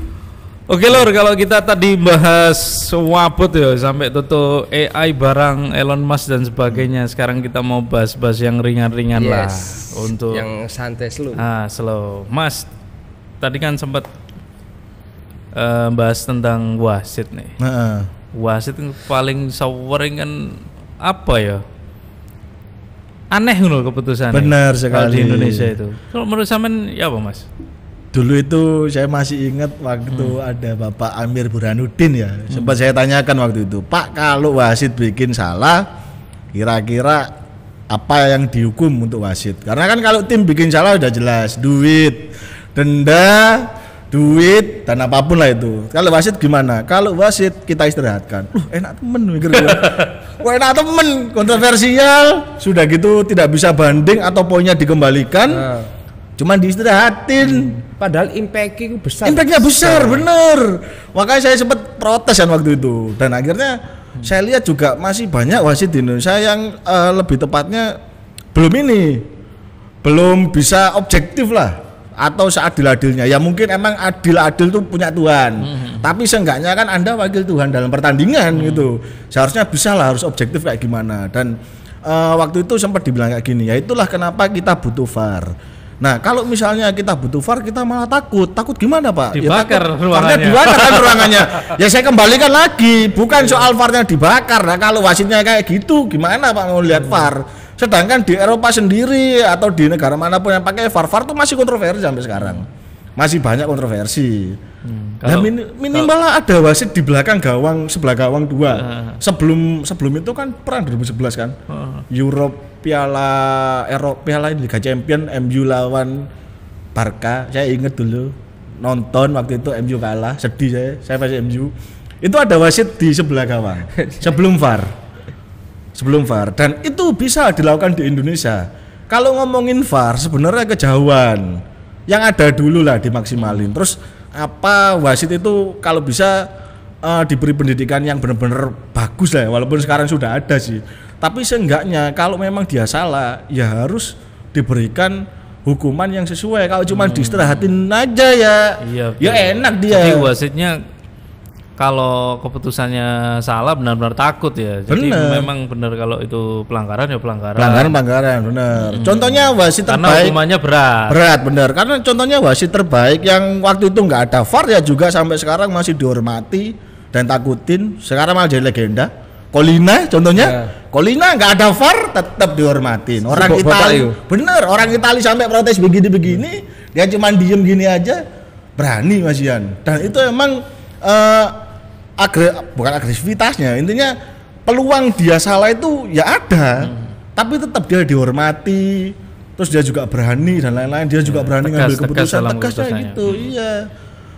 Oke Lur, kalau kita tadi bahas wabut ya sampai tutup AI barang Elon Musk dan sebagainya. Sekarang kita mau bahas yang ringan-ringan lah untuk yang santai slow. Slow. Mas, tadi kan sempat bahas tentang wasit nih. Wasit paling sawering kan apa ya? Aneh loh keputusannya. Benar sekali di Indonesia itu. Kalau menurut sampean ya apa Mas? Dulu itu saya masih ingat waktu ada Bapak Amir Burhanuddin ya. Sempat saya tanyakan waktu itu, Pak, kalau wasit bikin salah, kira-kira apa yang dihukum untuk wasit? Karena kan kalau tim bikin salah udah jelas, duit, denda, duit, dan apapun lah itu. Kalau wasit gimana? Kalau wasit kita istirahatkan. Enak temen mikir gue. Wah, enak temen, kontroversial. Sudah gitu tidak bisa banding atau poinnya dikembalikan. Cuman diistirahatin. Padahal impact-nya besar. Impact-nya besar, bener. Makanya saya sempat protes kan waktu itu. Dan akhirnya saya lihat juga masih banyak wasit di Indonesia yang lebih tepatnya belum bisa objektif lah, atau seadil-adilnya. Ya mungkin emang adil-adil tuh punya Tuhan. Tapi seenggaknya kan Anda wakil Tuhan dalam pertandingan gitu. Seharusnya bisa lah, harus objektif kayak gimana. Dan waktu itu sempat dibilang kayak gini, ya itulah kenapa kita butuh VAR. Nah, kalau misalnya kita butuh VAR, kita malah takut gimana Pak? Dibakar ruangannya. Dibakar kan ruangannya. Ya saya kembalikan lagi, bukan soal VAR-nya dibakar. Nah, kalau wasitnya kayak gitu, gimana Pak mau lihat VAR? Sedangkan di Eropa sendiri atau di negara manapun yang pakai VAR tuh masih kontroversi sampai sekarang. Masih banyak kontroversi. Minimal ada wasit di belakang gawang, sebelah gawang 2. Sebelum itu kan perang 2011 kan. Piala Liga Champion MU lawan Barca. Saya inget dulu nonton waktu itu MU kalah, sedih saya masih MU. Itu ada wasit di sebelah gawang sebelum VAR. Dan itu bisa dilakukan di Indonesia. Kalau ngomongin VAR sebenarnya kejauhan. Yang ada dulu lah dimaksimalin. Terus apa wasit itu kalau bisa diberi pendidikan yang benar-benar bagus lah ya, walaupun sekarang sudah ada sih. Tapi seenggaknya kalau memang dia salah ya harus diberikan hukuman yang sesuai. Kalau cuma diistirahatin aja ya enak dia. Jadi wasitnya kalau keputusannya salah benar-benar takut ya. Jadi memang benar kalau itu pelanggaran ya pelanggaran. Pelanggaran benar. Contohnya wasit terbaik. Karena hukumannya berat. Berat benar. Karena contohnya wasit terbaik yang waktu itu nggak ada VAR ya juga sampai sekarang masih dihormati dan takutin. Sekarang malah jadi legenda. Colina contohnya. Colina nggak ada VAR tetap dihormatin. Orang Italia. Bener. Orang Italia sampai protes begini-begini, dia cuma diem gini aja berani Mas Ian. Dan itu emang bukan agresivitasnya, intinya peluang dia salah itu ya ada, tapi tetap dia dihormati, terus dia juga berani dan lain-lain, dia juga berani ngambil keputusan tegasnya gitu, iya,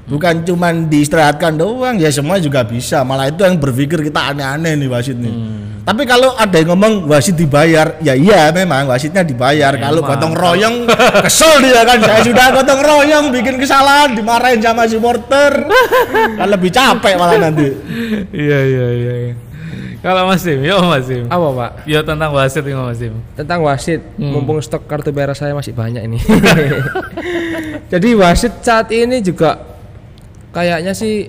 bukan cuman diistirahatkan doang, ya semua juga bisa, malah itu yang berpikir kita aneh-aneh nih wasit nih. Tapi kalau ada yang ngomong wasit dibayar, ya iya memang wasitnya dibayar. Kalau gotong royong kesel dia kan, saya sudah gotong royong bikin kesalahan dimarahin sama supporter, kan lebih capek malah nanti. Iya. Kalau Mas Sim, Apa Pak? Ya tentang wasit ini Mas Sim. Tentang wasit, mumpung stok kartu merah saya masih banyak ini. Jadi wasit saat ini juga kayaknya sih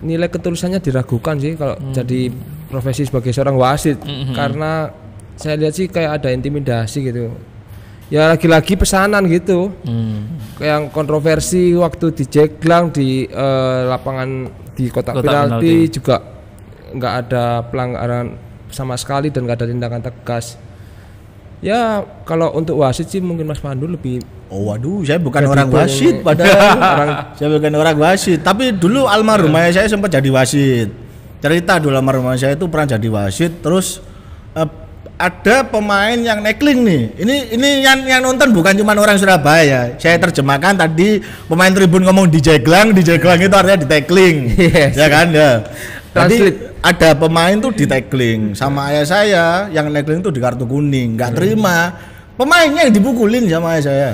nilai ketulusannya diragukan sih kalau jadi profesi sebagai seorang wasit, karena saya lihat sih kayak ada intimidasi gitu ya, lagi-lagi pesanan gitu. Yang kontroversi waktu di Jeglang di lapangan di kotak penalti juga nggak ada pelanggaran sama sekali dan nggak ada tindakan tegas. Ya kalau untuk wasit sih mungkin Mas Pandu lebih. Oh waduh, saya bukan orang wasit padahal. Saya bukan orang wasit, tapi dulu almarhum ayah saya sempat jadi wasit. Cerita dulu almarhum ayah saya itu pernah jadi wasit, terus ada pemain yang nekling nih. Ini yang nonton bukan cuma orang Surabaya. Saya terjemahkan tadi, pemain tribun ngomong di Jeglang itu artinya di tackling. Yes. Ya kan ya. Tadi ada pemain tuh di tackling sama ayah saya, yang nekling tuh di kartu kuning, nggak terima. Pemainnya yang dipukulin sama ayah saya.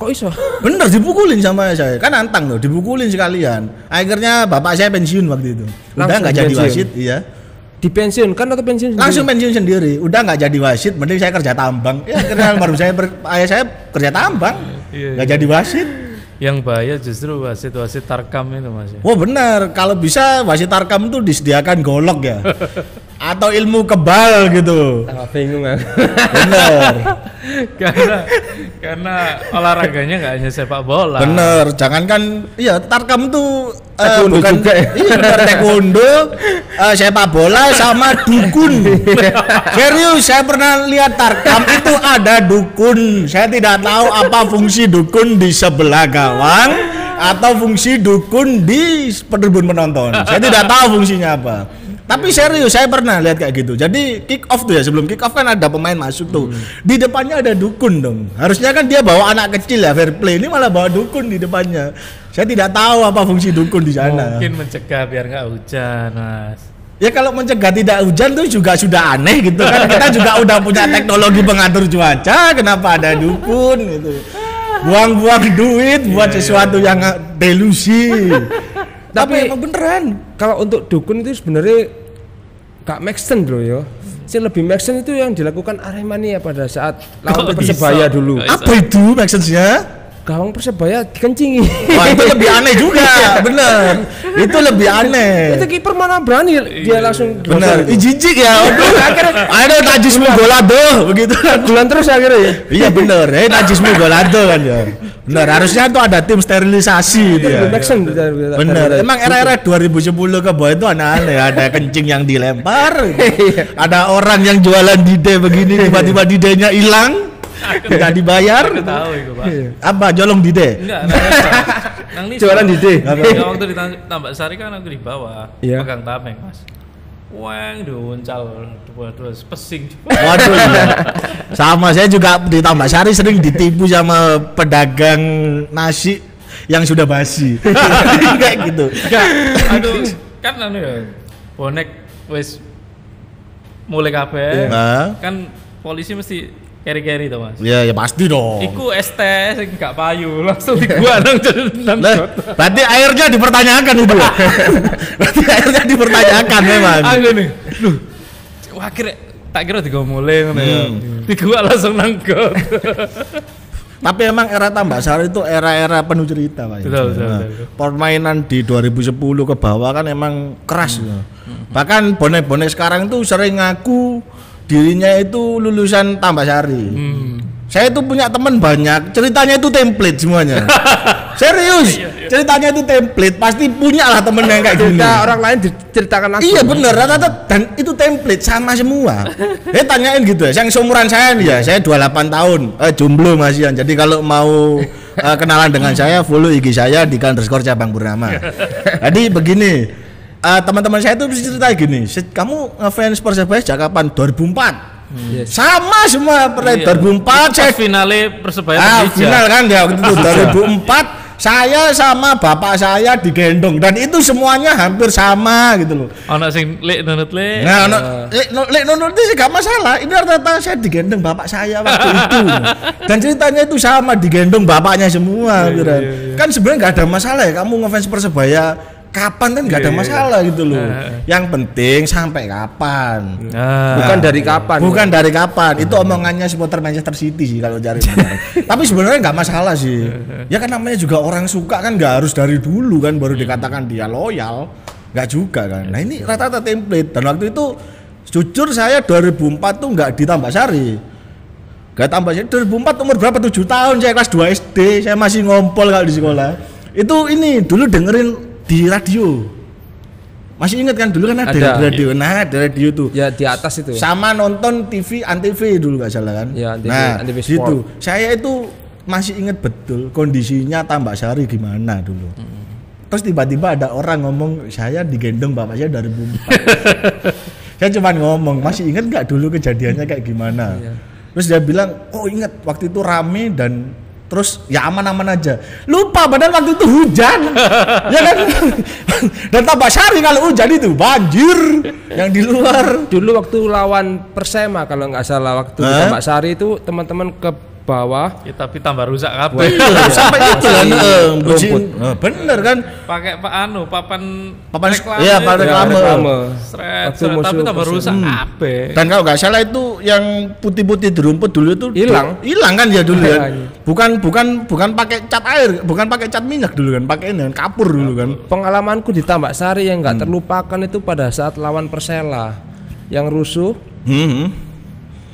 Kok iso? Bener dipukulin sama ayah saya, kan nantang loh, dipukulin sekalian. Akhirnya bapak saya pensiun waktu itu. Udah nggak jadi wasit, iya. Dipensiunkan atau pensiun sendiri? Langsung pensiun sendiri. Udah nggak jadi wasit, mending saya kerja tambang. Ya akhirnya almarhum ayah saya kerja tambang, nggak jadi wasit. Yang bahaya justru wasit-wasit tarkam itu Mas. Oh benar, kalau bisa wasit tarkam itu disediakan golok ya. Atau ilmu kebal gitu. Bingung kan. Benar. karena olahraganya nggak hanya sepak bola. Bener, jangankan iya tarkam tuh bukan juga ya. Iya benar taekwondo, sepak bola sama dukun. Serius, saya pernah lihat tarkam itu ada dukun. Saya tidak tahu apa fungsi dukun di sebelah gawang atau fungsi dukun di tribun penonton. Saya tidak tahu fungsinya apa. Tapi serius, saya pernah lihat kayak gitu. Jadi kick off tuh ya, sebelum kick off kan ada pemain masuk tuh. Di depannya ada dukun dong. Harusnya kan dia bawa anak kecil ya, fair play. Ini malah bawa dukun di depannya. Saya tidak tahu apa fungsi dukun di sana. Mungkin mencegah biar nggak hujan, Mas. Ya kalau mencegah tidak hujan tuh juga sudah aneh gitu kan. Kita juga udah punya teknologi pengatur cuaca, kenapa ada dukun gitu. Buang-buang duit buat sesuatu yang delusi. Tapi emang beneran. Kalau untuk dukun itu sebenarnya gak make sense bro ya. Yang lebih make sense itu yang dilakukan Aremania pada saat lawan Persebaya dulu. Apa itu make sense-nya? Gawang Persebaya dikencingi. Wah itu lebih aneh juga, bener. Itu lebih aneh. Itu kiper mana berani dia langsung. Bener. Jijik ya. Akhirnya ada najismu golado begitu. Bulan terus akhirnya ya. Iya bener. Najismu golado kan ya. Bener. Harusnya tuh ada tim sterilisasi dia. Bener. Emang era-era 2010 ke bawah itu aneh-aneh. Ada kencing yang dilempar. Ada orang yang jualan dide begini tiba-tiba didenya hilang. Enggak dibayar. Aku tahu itu, Pak. Apa jolong dide? Enggak, nang jualan dide. Waktu di Tambak Sari kan aku di bawah, pegang tameng, Mas. Weng diuncal terus pesing. Waduh iya. Sama saya juga di Tambak Sari sering ditipu sama pedagang nasi yang sudah basi. Kayak gitu. Enggak. Aduh, kan anu ya. Bonek wis mulai kabeh. Kan polisi mesti keri-keri tuh Mas. Iya, ya pasti dong. Iku ST sing gak payu, langsung digua nang got. Berarti airnya dipertanyakan itu. Berarti airnya dipertanyakan memang. Aku nih. Loh. Wah, tak kira digo mulai ngono ya. Digua langsung nang got. Tapi emang era Tambak Sari itu era-era penuh cerita, Pak. Betul. Permainan di 2010 ke bawah kan emang keras. Bahkan bonek-bonek sekarang tuh sering ngaku dirinya itu lulusan Tambak Sari. Saya itu punya teman banyak, ceritanya itu template semuanya. Serius, ceritanya itu template, pasti punya lah temen yang kayak gini. Orang lain diceritakan langsung. Iya bener, rata-rata dan itu template sama semua. Tanyain gitu ya, yang seumuran saya nih ya, saya 28 tahun, jomblo masihan. Jadi kalau mau kenalan dengan saya, follow IG saya di _cabang Purnama. Jadi begini. Teman-teman saya itu bisa cerita gini, kamu ngefans Persebaya sejak kapan? 2004. Yes. Sama semua 2004 saya finale Persebaya final kan ya waktu itu 2004 saya sama bapak saya digendong dan itu semuanya hampir sama gitu loh. Ono sing lek nunut lek. Nah, lek nunut itu gak masalah. Ini rata-rata saya digendong bapak saya waktu itu. Dan ceritanya itu sama digendong bapaknya semua gitu kan. Kan sebenarnya enggak ada masalah ya kamu ngefans Persebaya kapan kan nggak ada masalah gitu loh. Yang penting sampai kapan. Bukan dari kapan. Bukan dari kapan. Itu omongannya supporter Manchester City sih kalau cari. Tapi sebenarnya nggak masalah sih. Ya kan namanya juga orang suka kan nggak harus dari dulu kan baru dikatakan dia loyal. Nggak juga kan. Nah ini rata-rata template. Dan waktu itu jujur saya 2004 tuh nggak di Tambak Sari. Nggak Tambak Sari 2004 umur berapa? 7 tahun saya kelas 2 SD. Saya masih ngompol kalau di sekolah. Itu ini dulu dengerin di radio. Masih ingat kan dulu kan ada radio. Nah, ada radio tuh. Ya di atas itu. Sama nonton TV Antv dulu enggak salah kan? Ya, Antv situ. Saya itu masih ingat betul kondisinya Tambak Sari gimana dulu. Terus tiba-tiba ada orang ngomong saya digendong bapak saya dari 2004. Saya cuma ngomong, masih ingat enggak dulu kejadiannya kayak gimana? Terus dia bilang, "Oh, ingat waktu itu rame dan terus ya aman-aman aja." Lupa padahal waktu itu hujan. Ya kan? Dan Tambak Sari kalau hujan itu banjir yang di luar. Dulu waktu lawan Persema kalau nggak salah waktu di Tambak Sari itu teman-teman ke bawah. Ya, tapi tambah rusak kabeh. Sampai itu kan rumput. Bener kan? Pakai papan iya, papan reklame. Tapi tambah rusak kabeh. Dan kalau nggak salah itu yang putih-putih di rumput dulu itu hilang kan ya dulu kan. Bukan pakai cat air, bukan pakai cat minyak dulu kan, pakai ini kapur dulu kan. Pengalamanku di Tambak Sari yang nggak terlupakan itu pada saat lawan Persela yang rusuh.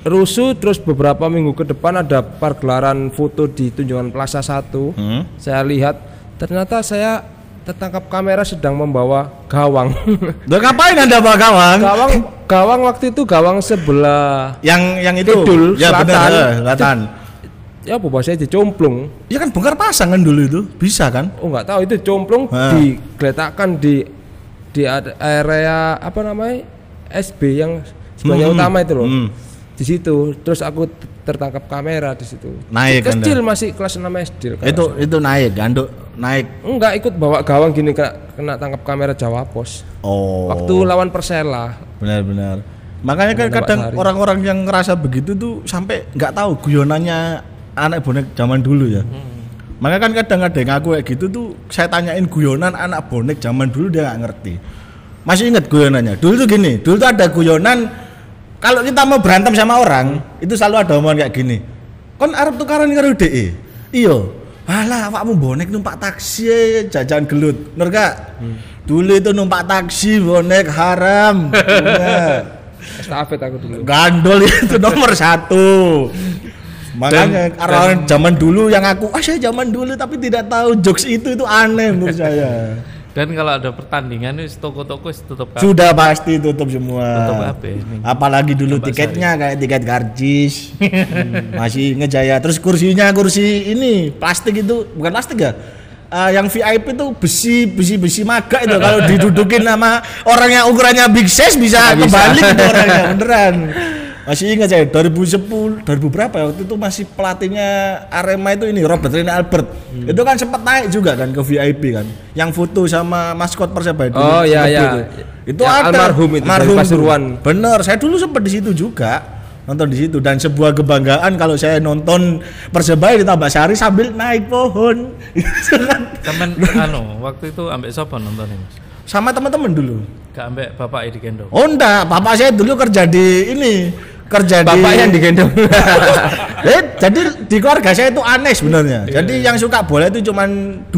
Rusuh terus beberapa minggu ke depan ada pergelaran foto di Tunjungan Plaza 1. Saya lihat ternyata saya tertangkap kamera sedang membawa gawang. Udah ngapain Anda bawa gawang? Gawang waktu itu gawang sebelah yang itu Kidul, ya selatan. Selatan. Ya apa bahasanya dicomplung. Ya kan bongkar pasang kan dulu itu. Bisa kan? Oh enggak tahu itu complung digeletakkan di area apa namanya? SB yang sebenarnya utama itu loh. Di situ terus aku tertangkap kamera di situ. Naik kecil Anda. Masih kelas 6 SD. Itu naik ganduk naik. Enggak ikut bawa gawang gini kena tangkap kamera Jawa Pos. Oh. Waktu lawan Persela. Benar. Makanya kan kadang orang-orang yang ngerasa begitu tuh sampai nggak tahu guyonannya anak bonek zaman dulu ya. Makanya kan kadang ada yang ngaku kayak gitu tuh saya tanyain guyonan anak bonek zaman dulu dia nggak ngerti. Masih ingat guyonannya? Dulu tuh gini, dulu tuh ada guyonan kalau kita mau berantem sama orang, itu selalu ada omongan kayak gini. Kon arep tukaran karo DE. Iya. Alah awakmu bonek numpak taksi jajan gelut. Bener gak? Dulu itu numpak taksi bonek haram. Estafet aku dulu. Gandol itu nomor 1. Makanya orang zaman dulu yang aku, saya zaman dulu tapi tidak tahu jokes itu aneh menurut saya. Dan kalau ada pertandingan itu toko-toko tutup kafe. Sudah pasti tutup semua. Tutup kafe. Apalagi dulu tiketnya kayak tiket karcis. Masih ngejaya. Terus kursinya kursi ini plastik itu, bukan plastik ya. Yang VIP itu besi maga itu kalau didudukin sama orang yang ukurannya big size bisa kebalik itu orangnya beneran. Masih ingat saya 2010 berapa ya waktu itu masih pelatihnya Arema itu ini Robert Rene Albert. Itu kan sempat naik juga kan ke VIP kan. Yang foto sama maskot Persebaya dulu. Oh iya. Itu ya, ada almarhum Pasuruan. Bener, saya dulu sempat di situ juga. Nonton di situ dan sebuah kebanggaan kalau saya nonton Persebaya di Tambak Sari sambil naik pohon. Temen waktu itu ambek siapa nontonnya Mas? Sama teman-teman dulu. Gak ambek bapak digendong. Oh enggak, bapak saya dulu kerja di bapak yang digendong. Jadi di keluarga saya itu aneh sebenarnya. Jadi yang suka bola itu cuma 2,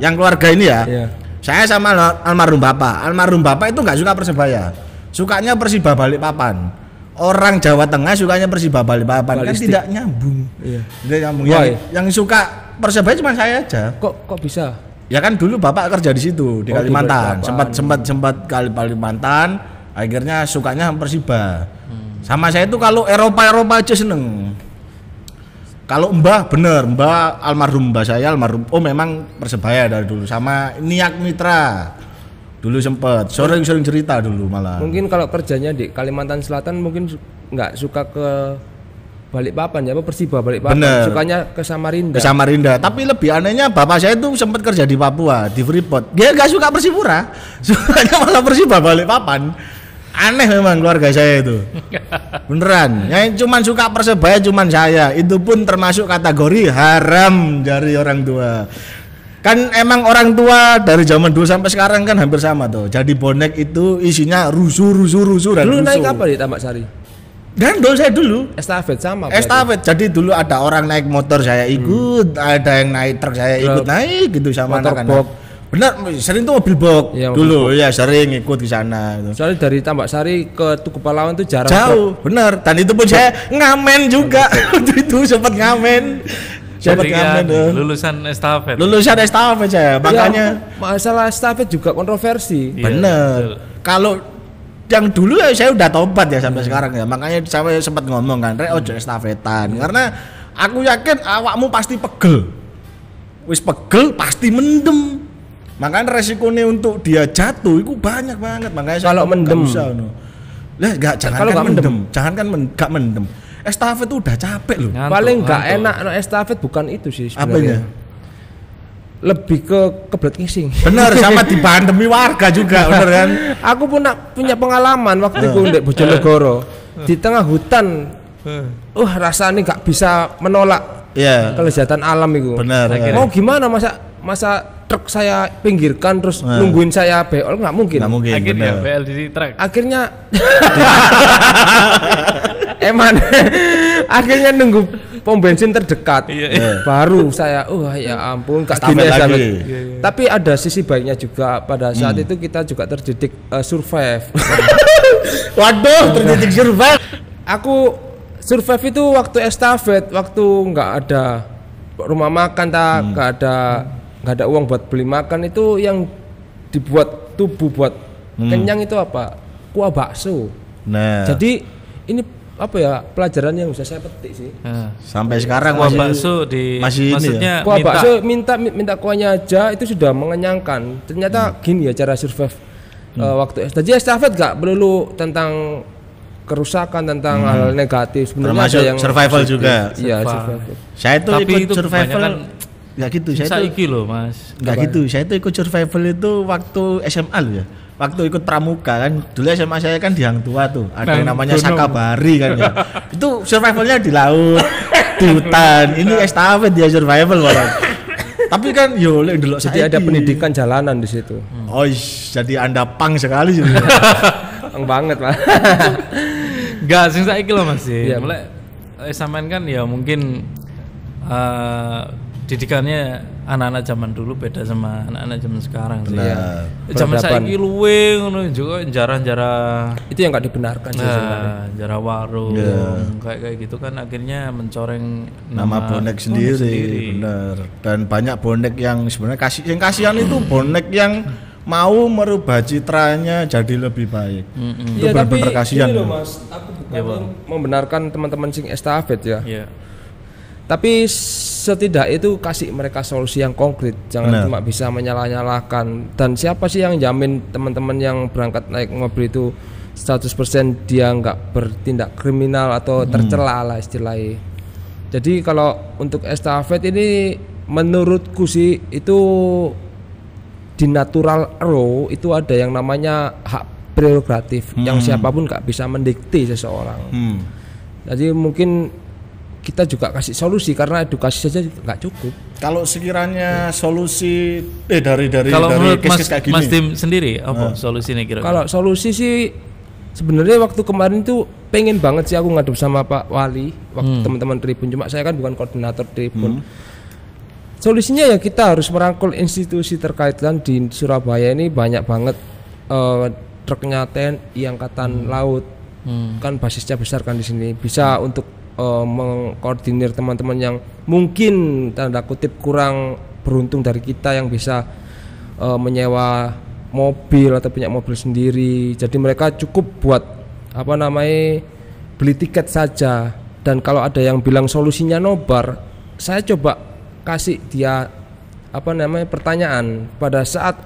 yang keluarga ini ya. Saya sama almarhum bapak. Almarhum bapak itu nggak suka Persebaya, sukanya Persiba Balikpapan. Orang Jawa Tengah sukanya Persiba Balikpapan, kan tidak nyambung. Tidak nyambung. Yang suka Persebaya cuma saya aja. Kok bisa? Ya kan dulu bapak kerja di situ di Kalimantan. Sempat Kalimantan, akhirnya sukanya Persiba. Sama saya itu kalau Eropa aja seneng. Kalau Mbah almarhum Mbah saya memang Persebaya dari dulu. Sama Niak Mitra dulu sempet sering cerita dulu malah. Mungkin kalau kerjanya di Kalimantan Selatan mungkin nggak suka ke Balikpapan ya, Persiba Balikpapan. Sukanya ke Samarinda. Tapi lebih anehnya bapak saya itu sempat kerja di Papua di Freeport. Dia nggak suka Persipura, sukanya malah Persiba Balikpapan. Aneh memang keluarga saya itu. Beneran. Yang cuman suka Persebaya cuman saya. Itu pun termasuk kategori haram dari orang tua. Kan emang orang tua dari zaman dulu sampai sekarang kan hampir sama tuh. Jadi bonek itu isinya rusuh dan dulu rusuh. Naik apa di Tambak Sari? Gandol saya dulu. Estafet sama. Estafet. Jadi dulu ada orang naik motor saya ikut, ada yang naik truk saya ikut naik gitu sama anak-anak. Benar, sering tuh mobil box dulu ya sering ikut di sana. Soalnya dari Tambak Sari ke Tugu Pahlawan itu jarang. Jauh, benar. Dan itu pun saya ngamen juga. Waktu itu sempat ngamen. Lulusan estafet saya. Makanya masalah estafet juga kontroversi. Bener. Kalau yang dulu ya saya udah tobat ya sampai sekarang ya. Makanya saya sempat ngomong kan, "Rek ojo estafetan." Karena aku yakin awakmu pasti pegel. Wis pegel pasti mendem. Makanya resikonya untuk dia jatuh itu banyak banget. Makanya kalau mendem jangan mendem. Estafet itu udah capek loh. Paling nggak enak estafet bukan itu sih sebenarnya. Lebih ke kebelet ngising. Bener, sama dibandemi warga juga, bener kan? Aku punya pengalaman waktu itu di Bojonegoro di tengah hutan. Rasanya nggak bisa menolak kelezatan alam itu. Bener. Mau gimana masa truk saya pinggirkan terus nungguin saya beol, nggak mungkin. Akhirnya beol di truk. Akhirnya akhirnya nunggu pom bensin terdekat. Baru saya ya ampun gak gini ya. Tapi ada sisi baiknya juga, pada saat itu kita juga terdidik survive. Waduh, terdidik survive. Aku survive itu waktu estafet, waktu nggak ada rumah makan, nggak ada uang buat beli makan, itu yang dibuat tubuh buat kenyang itu apa? Kuah bakso. Nah, jadi ini apa ya, pelajaran yang bisa saya petik sih. Sampai sekarang kuah bakso masih maksudnya kuah bakso minta kuahnya aja itu sudah mengenyangkan. Ternyata gini ya cara survive waktu jadi estafet gak melulu tentang kerusakan, tentang hal negatif, sebenarnya ada yang survival juga. Iya, survival. Saya itu ikut survival nggak gitu, saya itu loh Mas. Nggak gitu, saya itu ikut survival itu waktu SMA loh ya. Waktu ikut pramuka kan, dulu SMA saya kan di Hang Tua tuh, ada yang namanya Sakabari kan ya. Itu survivalnya di laut, di hutan. Ini estafet dia survival malah. Tapi kan yo lek delok jadi ada pendidikan jalanan di situ. Jadi Anda pang sekali sih. Pang banget lah. Enggak, sing saiki lho Mas. Ya. Mulai sampean kan ya mungkin didikannya anak-anak zaman dulu beda sama anak-anak zaman sekarang sih. Ya. Zaman saiki luwe ngono juga jarah-jarah. Itu yang enggak dibenarkan sih sebenarnya. Jarah warung kayak gitu kan akhirnya mencoreng nama bonek sendiri. Bener. Dan banyak bonek yang sebenarnya kasihan itu bonek yang mau merubah citranya jadi lebih baik. Itu benar-benar kasihan. Ini loh Mas, aku bukan membenarkan teman-teman sing estafet ya. Tapi setidak itu kasih mereka solusi yang konkret, jangan cuma bisa menyalah-nyalahkan. Dan siapa sih yang jamin teman-teman yang berangkat naik mobil itu 100% dia nggak bertindak kriminal atau tercela lah istilahnya. Jadi kalau untuk estafet ini menurutku sih itu di natural law itu ada yang namanya hak prerogatif yang siapapun nggak bisa mendikte seseorang. Jadi mungkin kita juga kasih solusi karena edukasi saja nggak cukup. Kalau sekiranya solusi dari kalau menurut case kayak gini, Mas Tim sendiri apa solusinya kira-kira? Kalau solusi sih sebenarnya waktu kemarin tuh pengen banget sih aku ngadep sama Pak Wali waktu teman-teman Tribun, cuma saya kan bukan koordinator Tribun. Solusinya ya kita harus merangkul institusi terkait. Kan di Surabaya ini banyak banget truknya TNI Angkatan Laut, kan basisnya besar kan di sini, bisa untuk mengkoordinir teman-teman yang mungkin tanda kutip kurang beruntung dari kita yang bisa menyewa mobil atau punya mobil sendiri. Jadi mereka cukup buat beli tiket saja. Dan kalau ada yang bilang solusinya nobar, saya coba kasih dia pertanyaan. Pada saat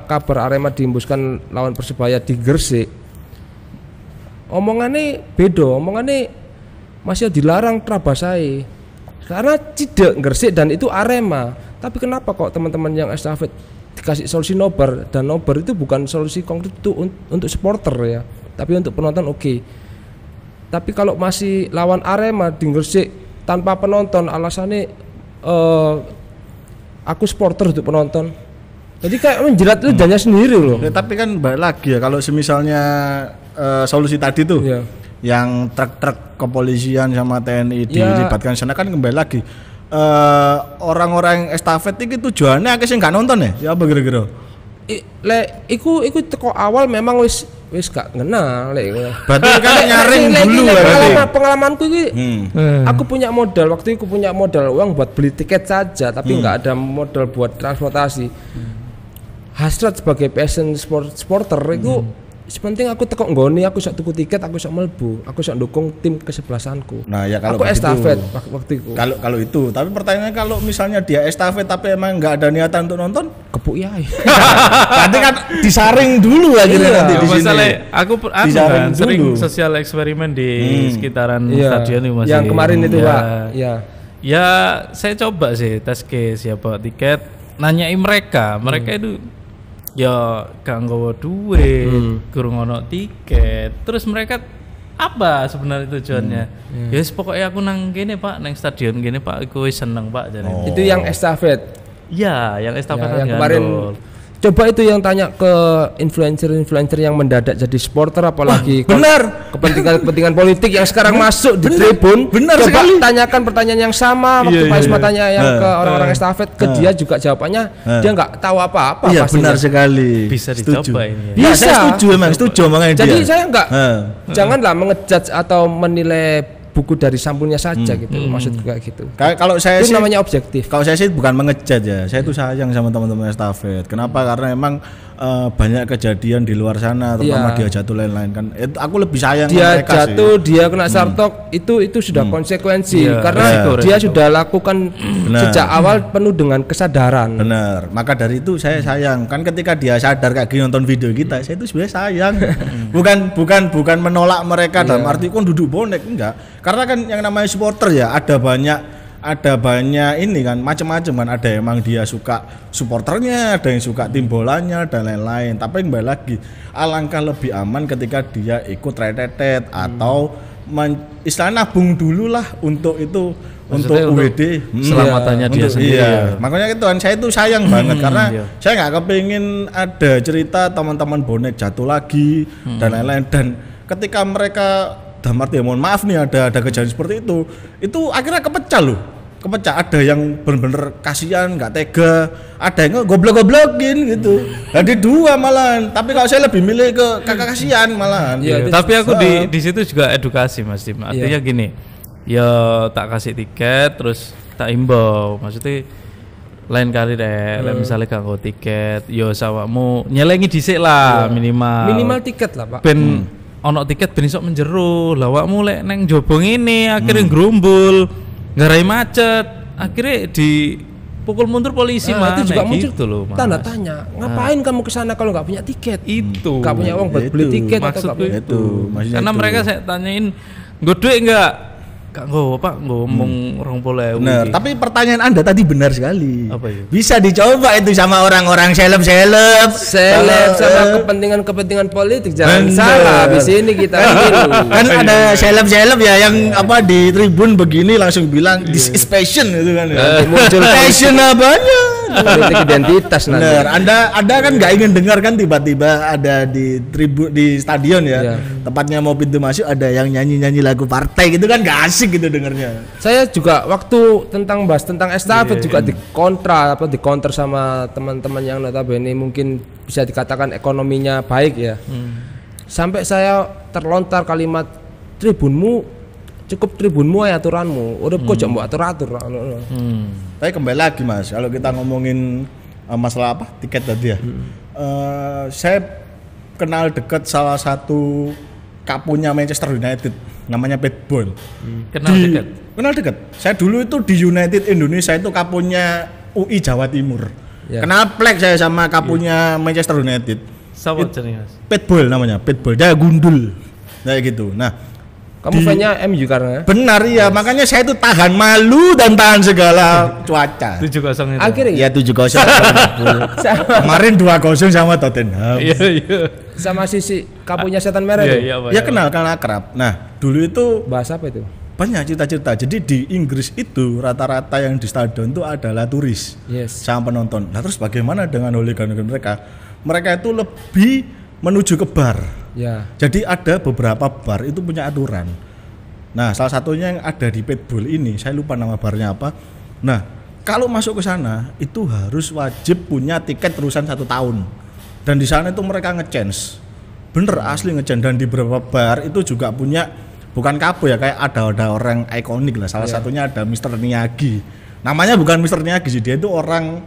kabar Arema diembuskan lawan Persebaya di Gresik, omongannya beda, omongannya masih dilarang Trabasai karena tidak Gresik dan itu Arema. Tapi kenapa kok teman-teman yang estafet dikasih solusi nobar, dan nobar itu bukan solusi konkret itu untuk supporter ya, tapi untuk penonton oke. Tapi kalau masih lawan Arema di Gresik tanpa penonton, alasannya aku supporter untuk penonton. Jadi kayak menjerat lidahnya sendiri loh. Ya, tapi kan balik lagi ya, kalau semisalnya solusi tadi tuh yang truk-truk kepolisian sama TNI dilibatkan sana, kan kembali lagi orang-orang estafet itu tujuannya akhirnya nggak nonton ya apa kira-kira? Iku teko awal memang wis gak kenal berarti kan nyaring dulu pengalamanku ini aku punya modal, waktu itu punya modal uang buat beli tiket saja, tapi nggak ada modal buat transportasi. Hasrat sebagai passion supporter itu sepenting aku tekok nggoni, aku sok tuku tiket, aku sok melbu, aku sok dukung tim kesebelasanku. Nah ya kalau aku estafet waktu itu. Kalau itu, tapi pertanyaannya kalau misalnya dia estafet tapi emang nggak ada niatan untuk nonton, kepuk ya. Nanti kan disaring dulu akhirnya nanti di sini. Aku kan sering sosial eksperimen di sekitaran stadion itu masih. Yang kemarin itu Pak. Ya saya coba sih tes case siapa tiket, nanyain mereka itu ya gak nggawa duit, kurang ono tiket. Terus mereka apa sebenarnya tujuannya? Ya pokoknya aku nang gini Pak, nang stadion gini Pak, aku seneng Pak. Itu yang estafet. Iya, yang estafet yang kemarin. Coba itu yang tanya ke influencer yang mendadak jadi supporter, apalagi benar kepentingan politik yang sekarang masuk di tribun. Benar coba sekali. Tanyakan pertanyaan yang sama waktu Pak Isma tanya yang ke orang-orang estafet, ke dia juga jawabannya dia nggak tahu apa-apa. Iya benar sekali. Bisa dicoba ini. Ya, saya setuju makanya. Jadi saya nggak janganlah mengejudge atau menilai buku dari sampulnya saja gitu, maksud kayak gitu. Kalau saya itu sih namanya objektif. Kalau saya sih bukan mengejat ya, saya itu sayang sama teman-teman estafet. Kenapa? Karena emang banyak kejadian di luar sana, terutama dia jatuh lain-lain kan. Aku lebih sayang dia mereka jatuh, sih. dia kena sartok, itu sudah konsekuensi karena dia sudah lakukan sejak awal penuh dengan kesadaran. Benar. Maka dari itu saya sayang kan ketika dia sadar kayak gini nonton video kita, saya itu sebenarnya sayang. bukan menolak mereka dalam arti kon duduk bonek, enggak. Karena kan yang namanya supporter ya ada banyak ini kan macam-macam kan, ada emang dia suka supporternya, ada yang suka tim bolanya dan lain-lain. Tapi kembali lagi alangkah lebih aman ketika dia ikut retetet atau istilahnya nabung dulu lah untuk itu. Maksudnya untuk UWD selamatannya dia sendiri. Iya. Makanya itu kan saya itu sayang banget karena saya nggak kepingin ada cerita teman-teman bonek jatuh lagi dan lain-lain, dan ketika mereka dalam arti mohon maaf nih ada kejadian seperti itu akhirnya kepecah, ada yang benar-benar kasihan nggak tega, ada yang goblok-goblokin gitu. Jadi dua malahan, tapi kalau saya lebih milih ke kakak kasihan malahan. Tapi aku di situ juga edukasi Mas Dim, artinya gini, ya tak kasih tiket terus tak imbau, maksudnya lain kali deh, misalnya gak nggo tiket, yo sawakmu nyelengi dhisik lah minimal tiket lah Pak. Ono tiket ben iso menjero, lawakmu lek neng jobo ngene akhirnya grumbul, ngarai macet, akhirnya dipukul mundur polisi itu juga muncul gitu loh, tanda tanya, ngapain kamu kesana kalau nggak punya tiket? Itu nggak punya uang buat beli tiket atau itu. Karena mereka saya tanyain, "Nggo duit enggak?" Kak Pak ngomong 20.000. Benar, tapi pertanyaan Anda tadi benar sekali. Apa itu? Bisa dicoba itu sama orang-orang seleb sama kepentingan politik. Jangan salah, di sini kita kan ada seleb ya yang di tribun begini langsung bilang this is passion gitu kan ya. Muncul passion apanya? Politik identitas nanti. Benar, Anda kan nggak ingin dengar kan tiba-tiba ada di tribun di stadion ya. Tempatnya mau pintu masuk ada yang nyanyi lagu partai gitu kan, nggak asik gitu dengarnya. Saya juga waktu bahas tentang estafet juga dikonter sama teman-teman yang notabene mungkin bisa dikatakan ekonominya baik ya. Sampai saya terlontar kalimat cukup tribunmu ya aturanmu, udah kok mbok atur-atur. Tapi kembali lagi Mas, kalau kita ngomongin masalah tiket tadi ya, saya kenal dekat salah satu kapunya Manchester United, namanya Pitbull. Kenal dekat. Saya dulu itu di United Indonesia itu kapunya UI Jawa Timur. Kenal plek saya sama kapunya Manchester United. Siapa jenenge Mas? Pitbull namanya, Pitbull. Dia gundul. Kayak gitu. Nah, kamu fan-nya MU karena? Benar iya, makanya saya itu tahan malu dan tahan segala cuaca. 7-0 itu. Akhirnya ya 7-0. Kemarin 2-0 sama Tottenham. Iya. Sama sisi kapunya setan merah itu. Ya kenal akrab. Nah, dulu itu bahasa apa itu? Banyak cerita-cerita. Jadi di Inggris itu rata-rata yang di stadion itu adalah turis sama penonton. Nah, terus bagaimana dengan hooligan mereka? Mereka itu lebih menuju ke bar. Jadi ada beberapa bar itu punya aturan. Nah, salah satunya yang ada di Pitbull ini, saya lupa nama barnya apa. Nah, kalau masuk ke sana itu harus wajib punya tiket terusan 1 tahun. Dan di sana itu mereka nge-change. Bener asli nge-change, dan di beberapa bar itu juga punya bukan kapo ya, kayak ada orang ikonik lah. Salah satunya ada Mr. Miyagi. Namanya bukan Mr. Miyagi sih, dia itu orang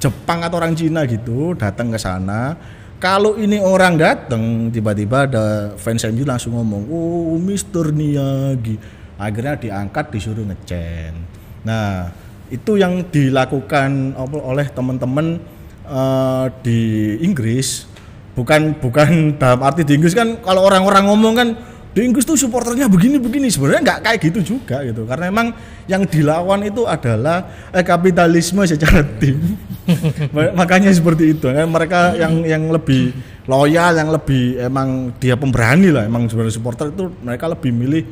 Jepang atau orang Cina gitu, datang ke sana. Kalau ini orang datang tiba-tiba ada fans MU langsung ngomong, "Oh, Mr. Miyagi." Akhirnya diangkat disuruh ngecen. Nah, itu yang dilakukan oleh teman-teman di Inggris. Bukan dalam arti di Inggris kan kalau orang-orang ngomong kan di Inggris tuh supporternya begini, sebenarnya nggak kayak gitu juga gitu, karena emang yang dilawan itu adalah kapitalisme secara tim. Makanya seperti itu kan, mereka yang lebih loyal, yang lebih emang dia pemberani lah, emang sebenarnya supporter itu mereka lebih milih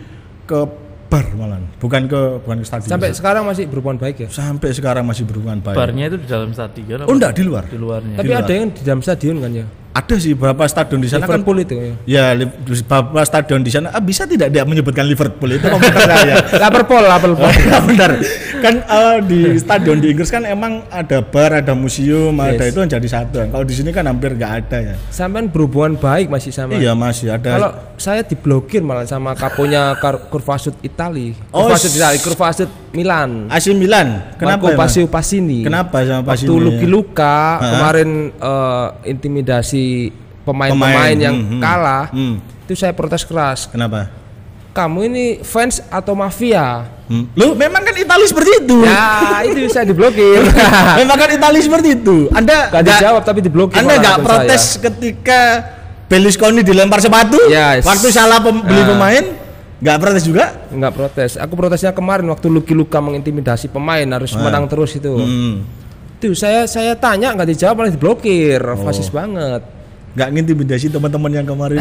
ke bar malah, bukan ke stadion. Sampai sekarang masih berhubungan baik ya? Sampai sekarang masih berhubungan baik. Barnya itu di dalam stadion? Oh enggak, di luar. Di luarnya. Tapi ada yang di dalam stadion kan ya? Ada sih beberapa stadion di sana Liverpool kan. itu ya. Ya, beberapa stadion di sana. Bisa tidak dia menyebutkan Liverpool itu komputer saya. Liverpool. Ya, benar. Kan di stadion di Inggris kan emang ada bar, ada museum, ada itu jadi satu. Kalau di sini kan hampir nggak ada ya. Sampai berhubungan baik masih sama. Iya masih ada. Kalau saya diblokir malah sama kaponya Curvasud Itali. Curvasud Milan. AC Milan. Kenapa? Marco Passini. Kenapa sama Passini? Waktu Lucky Luka kemarin intimidasi pemain-pemain yang kalah, itu saya protes keras. Kenapa? Kamu ini fans atau mafia? Loh, memang kan Italia seperti itu. Ya, itu saya diblokir. Memang kan Italia seperti itu. Anda gak dijawab tapi diblokir. Anda nggak protes ketika Berlusconi dilempar sepatu? Yes. Waktu salah beli pemain? Nggak protes juga? Nggak protes. Aku protesnya kemarin waktu Lucky Luka mengintimidasi pemain harus menang terus itu. Tuh saya tanya nggak dijawab malah diblokir. Fasis banget. Nggak ngintimidasi teman-teman yang kemarin.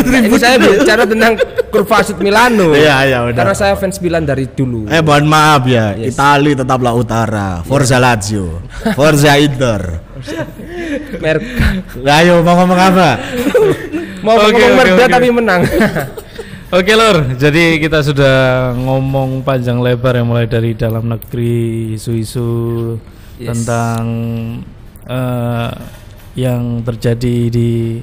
Ini saya bicara tentang Curvasud Milano. Iya, udah. Karena saya fans Milan dari dulu. Mohon maaf ya, Italia tetaplah utara. Forza Lazio, Forza Inter. Merk. Ayo mau ngomong apa? Mau ngomong Merda tapi menang. Oke Lur, jadi kita sudah ngomong panjang lebar ya, mulai dari dalam negeri, isu-isu tentang yang terjadi di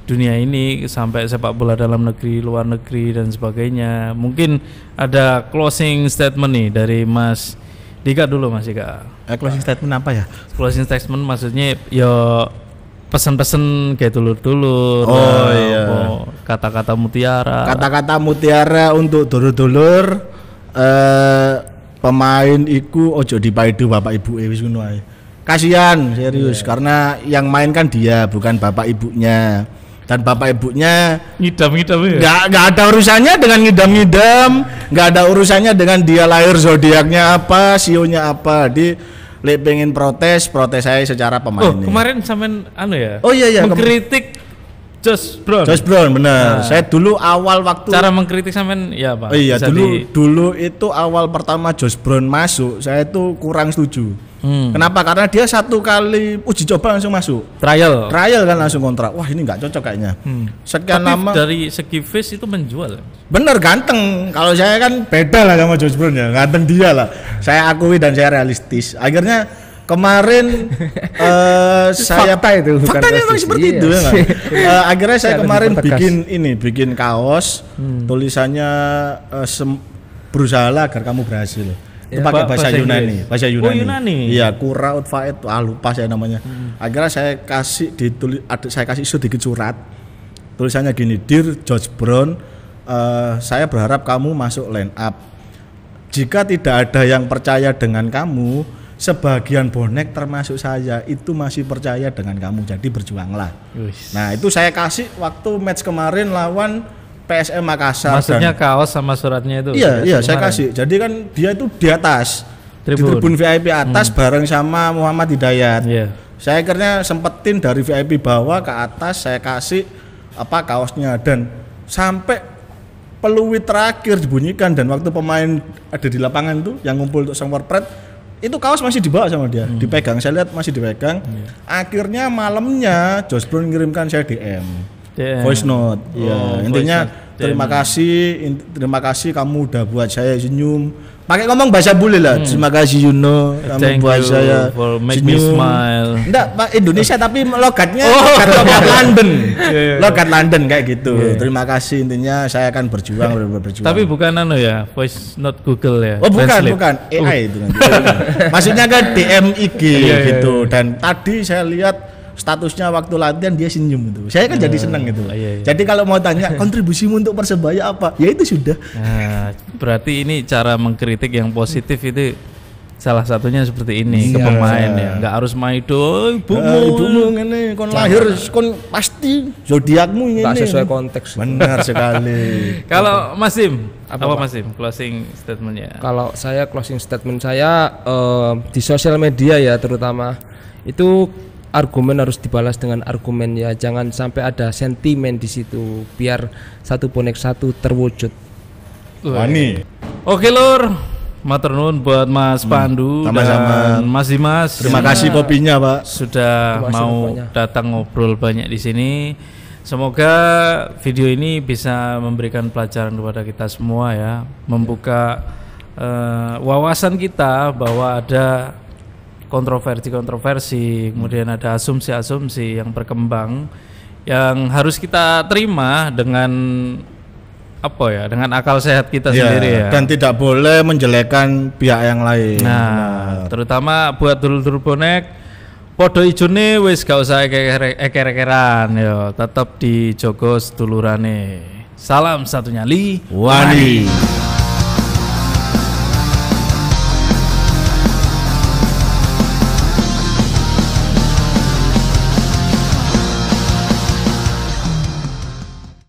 dunia ini sampai sepak bola dalam negeri, luar negeri dan sebagainya. Mungkin ada closing statement nih dari Mas Dika dulu, Mas Dika. Closing statement apa ya? Closing statement maksudnya yo pesan-pesan kayak dulur-dulur. Oh iya. Kata-kata mutiara. Kata-kata mutiara untuk dulur-dulur pemain iku ojo dipaidu bapak ibu wis ngono ae. Kasihan serius karena yang main kan dia bukan bapak ibunya. Dan bapak ibunya ngidam-ngidam ya. Enggak ada urusannya dengan ngidam-ngidam, enggak ada urusannya dengan dia lahir zodiaknya apa, sionya apa. Lek pengen protes saya secara pemain. Kemarin sampean ya. Oh iya mengkritik Josh Brown benar. Saya dulu awal waktu cara mengkritik sampean ya Pak. Oh iya, dulu itu awal pertama Josh Brown masuk, saya itu kurang setuju. Kenapa? Karena dia satu kali uji coba langsung masuk. Trial kan langsung kontrak. Wah, ini nggak cocok kayaknya. Sekian tapi lama dari segi face itu menjual. Bener ganteng. Kalau saya kan beda lah sama Josh Brown ya. Ganteng dia lah. Saya akui dan saya realistis. Akhirnya kemarin saya faktanya memang seperti itu ya. Akhirnya saya kemarin bikin kaos tulisannya berusahalah agar kamu berhasil. Itu pakai bahasa Yunani. Oh, Yunani. Iya, kura ut faet, lupa saya namanya. Akhirnya saya kasih sedikit surat. Tulisannya gini, Dear Josh Brown, saya berharap kamu masuk line up. Jika tidak ada yang percaya dengan kamu, sebagian bonek termasuk saya itu masih percaya dengan kamu, jadi berjuanglah. Nah itu saya kasih waktu match kemarin lawan PSM Makassar. Maksudnya kaos sama suratnya itu? Iya saya kasih. Jadi kan dia itu di atas di tribun VIP atas bareng sama Muhammad Hidayat. Saya akhirnya sempetin dari VIP bawah ke atas, saya kasih kaosnya dan sampai peluit terakhir dibunyikan dan waktu pemain ada di lapangan tuh yang ngumpul untuk Sangwarpret itu kaos masih dibawa sama dia, dipegang, saya lihat masih dipegang. Akhirnya malamnya Josh Brown ngirimkan saya DM. Voice note. Intinya terima kasih kamu udah buat saya senyum. Pakai ngomong bahasa bule lah. Terima kasih Yuno, kamu buat saya senyum. Enggak, Pak Indonesia tapi logatnya logat London. Logat London kayak gitu. Terima kasih, intinya saya akan berjuang. Tapi bukan voice note Google ya. Oh bukan AI itu nanti. Maksudnya kan DM IG gitu. Dan tadi saya lihat statusnya waktu latihan dia senyum itu. Saya kan jadi senang gitu. Jadi kalau mau tanya kontribusimu untuk Persebaya apa? Ya itu sudah. Nah, berarti ini cara mengkritik yang positif itu salah satunya seperti ini ke pemain ya. Enggak harus maido, ibumu ngene kon lahir kon pasti zodiakmu ini. Enggak sesuai konteks. Benar sekali. Kalau Mas Sim, apa Mas Sim closing statementnya? Kalau saya closing statement saya di sosial media ya terutama itu argumen harus dibalas dengan argumen ya, jangan sampai ada sentimen di situ biar satu bonek satu terwujud. Wani. Oke Lur, matur nuwun buat Mas Pandu dan Mas Dimas. Terima kasih kopinya Pak. Sudah mau datang ngobrol banyak di sini. Semoga video ini bisa memberikan pelajaran kepada kita semua ya, membuka wawasan kita bahwa ada kontroversi, kemudian ada asumsi-asumsi yang berkembang yang harus kita terima dengan dengan akal sehat kita sendiri ya. Dan tidak boleh menjelekkan pihak yang lain. Nah, terutama buat dulur-dulur bonek, podo ijone wis gak usah eker-ekeran yo, tetap dijogo sedulurane. Salam satu nyali Wani.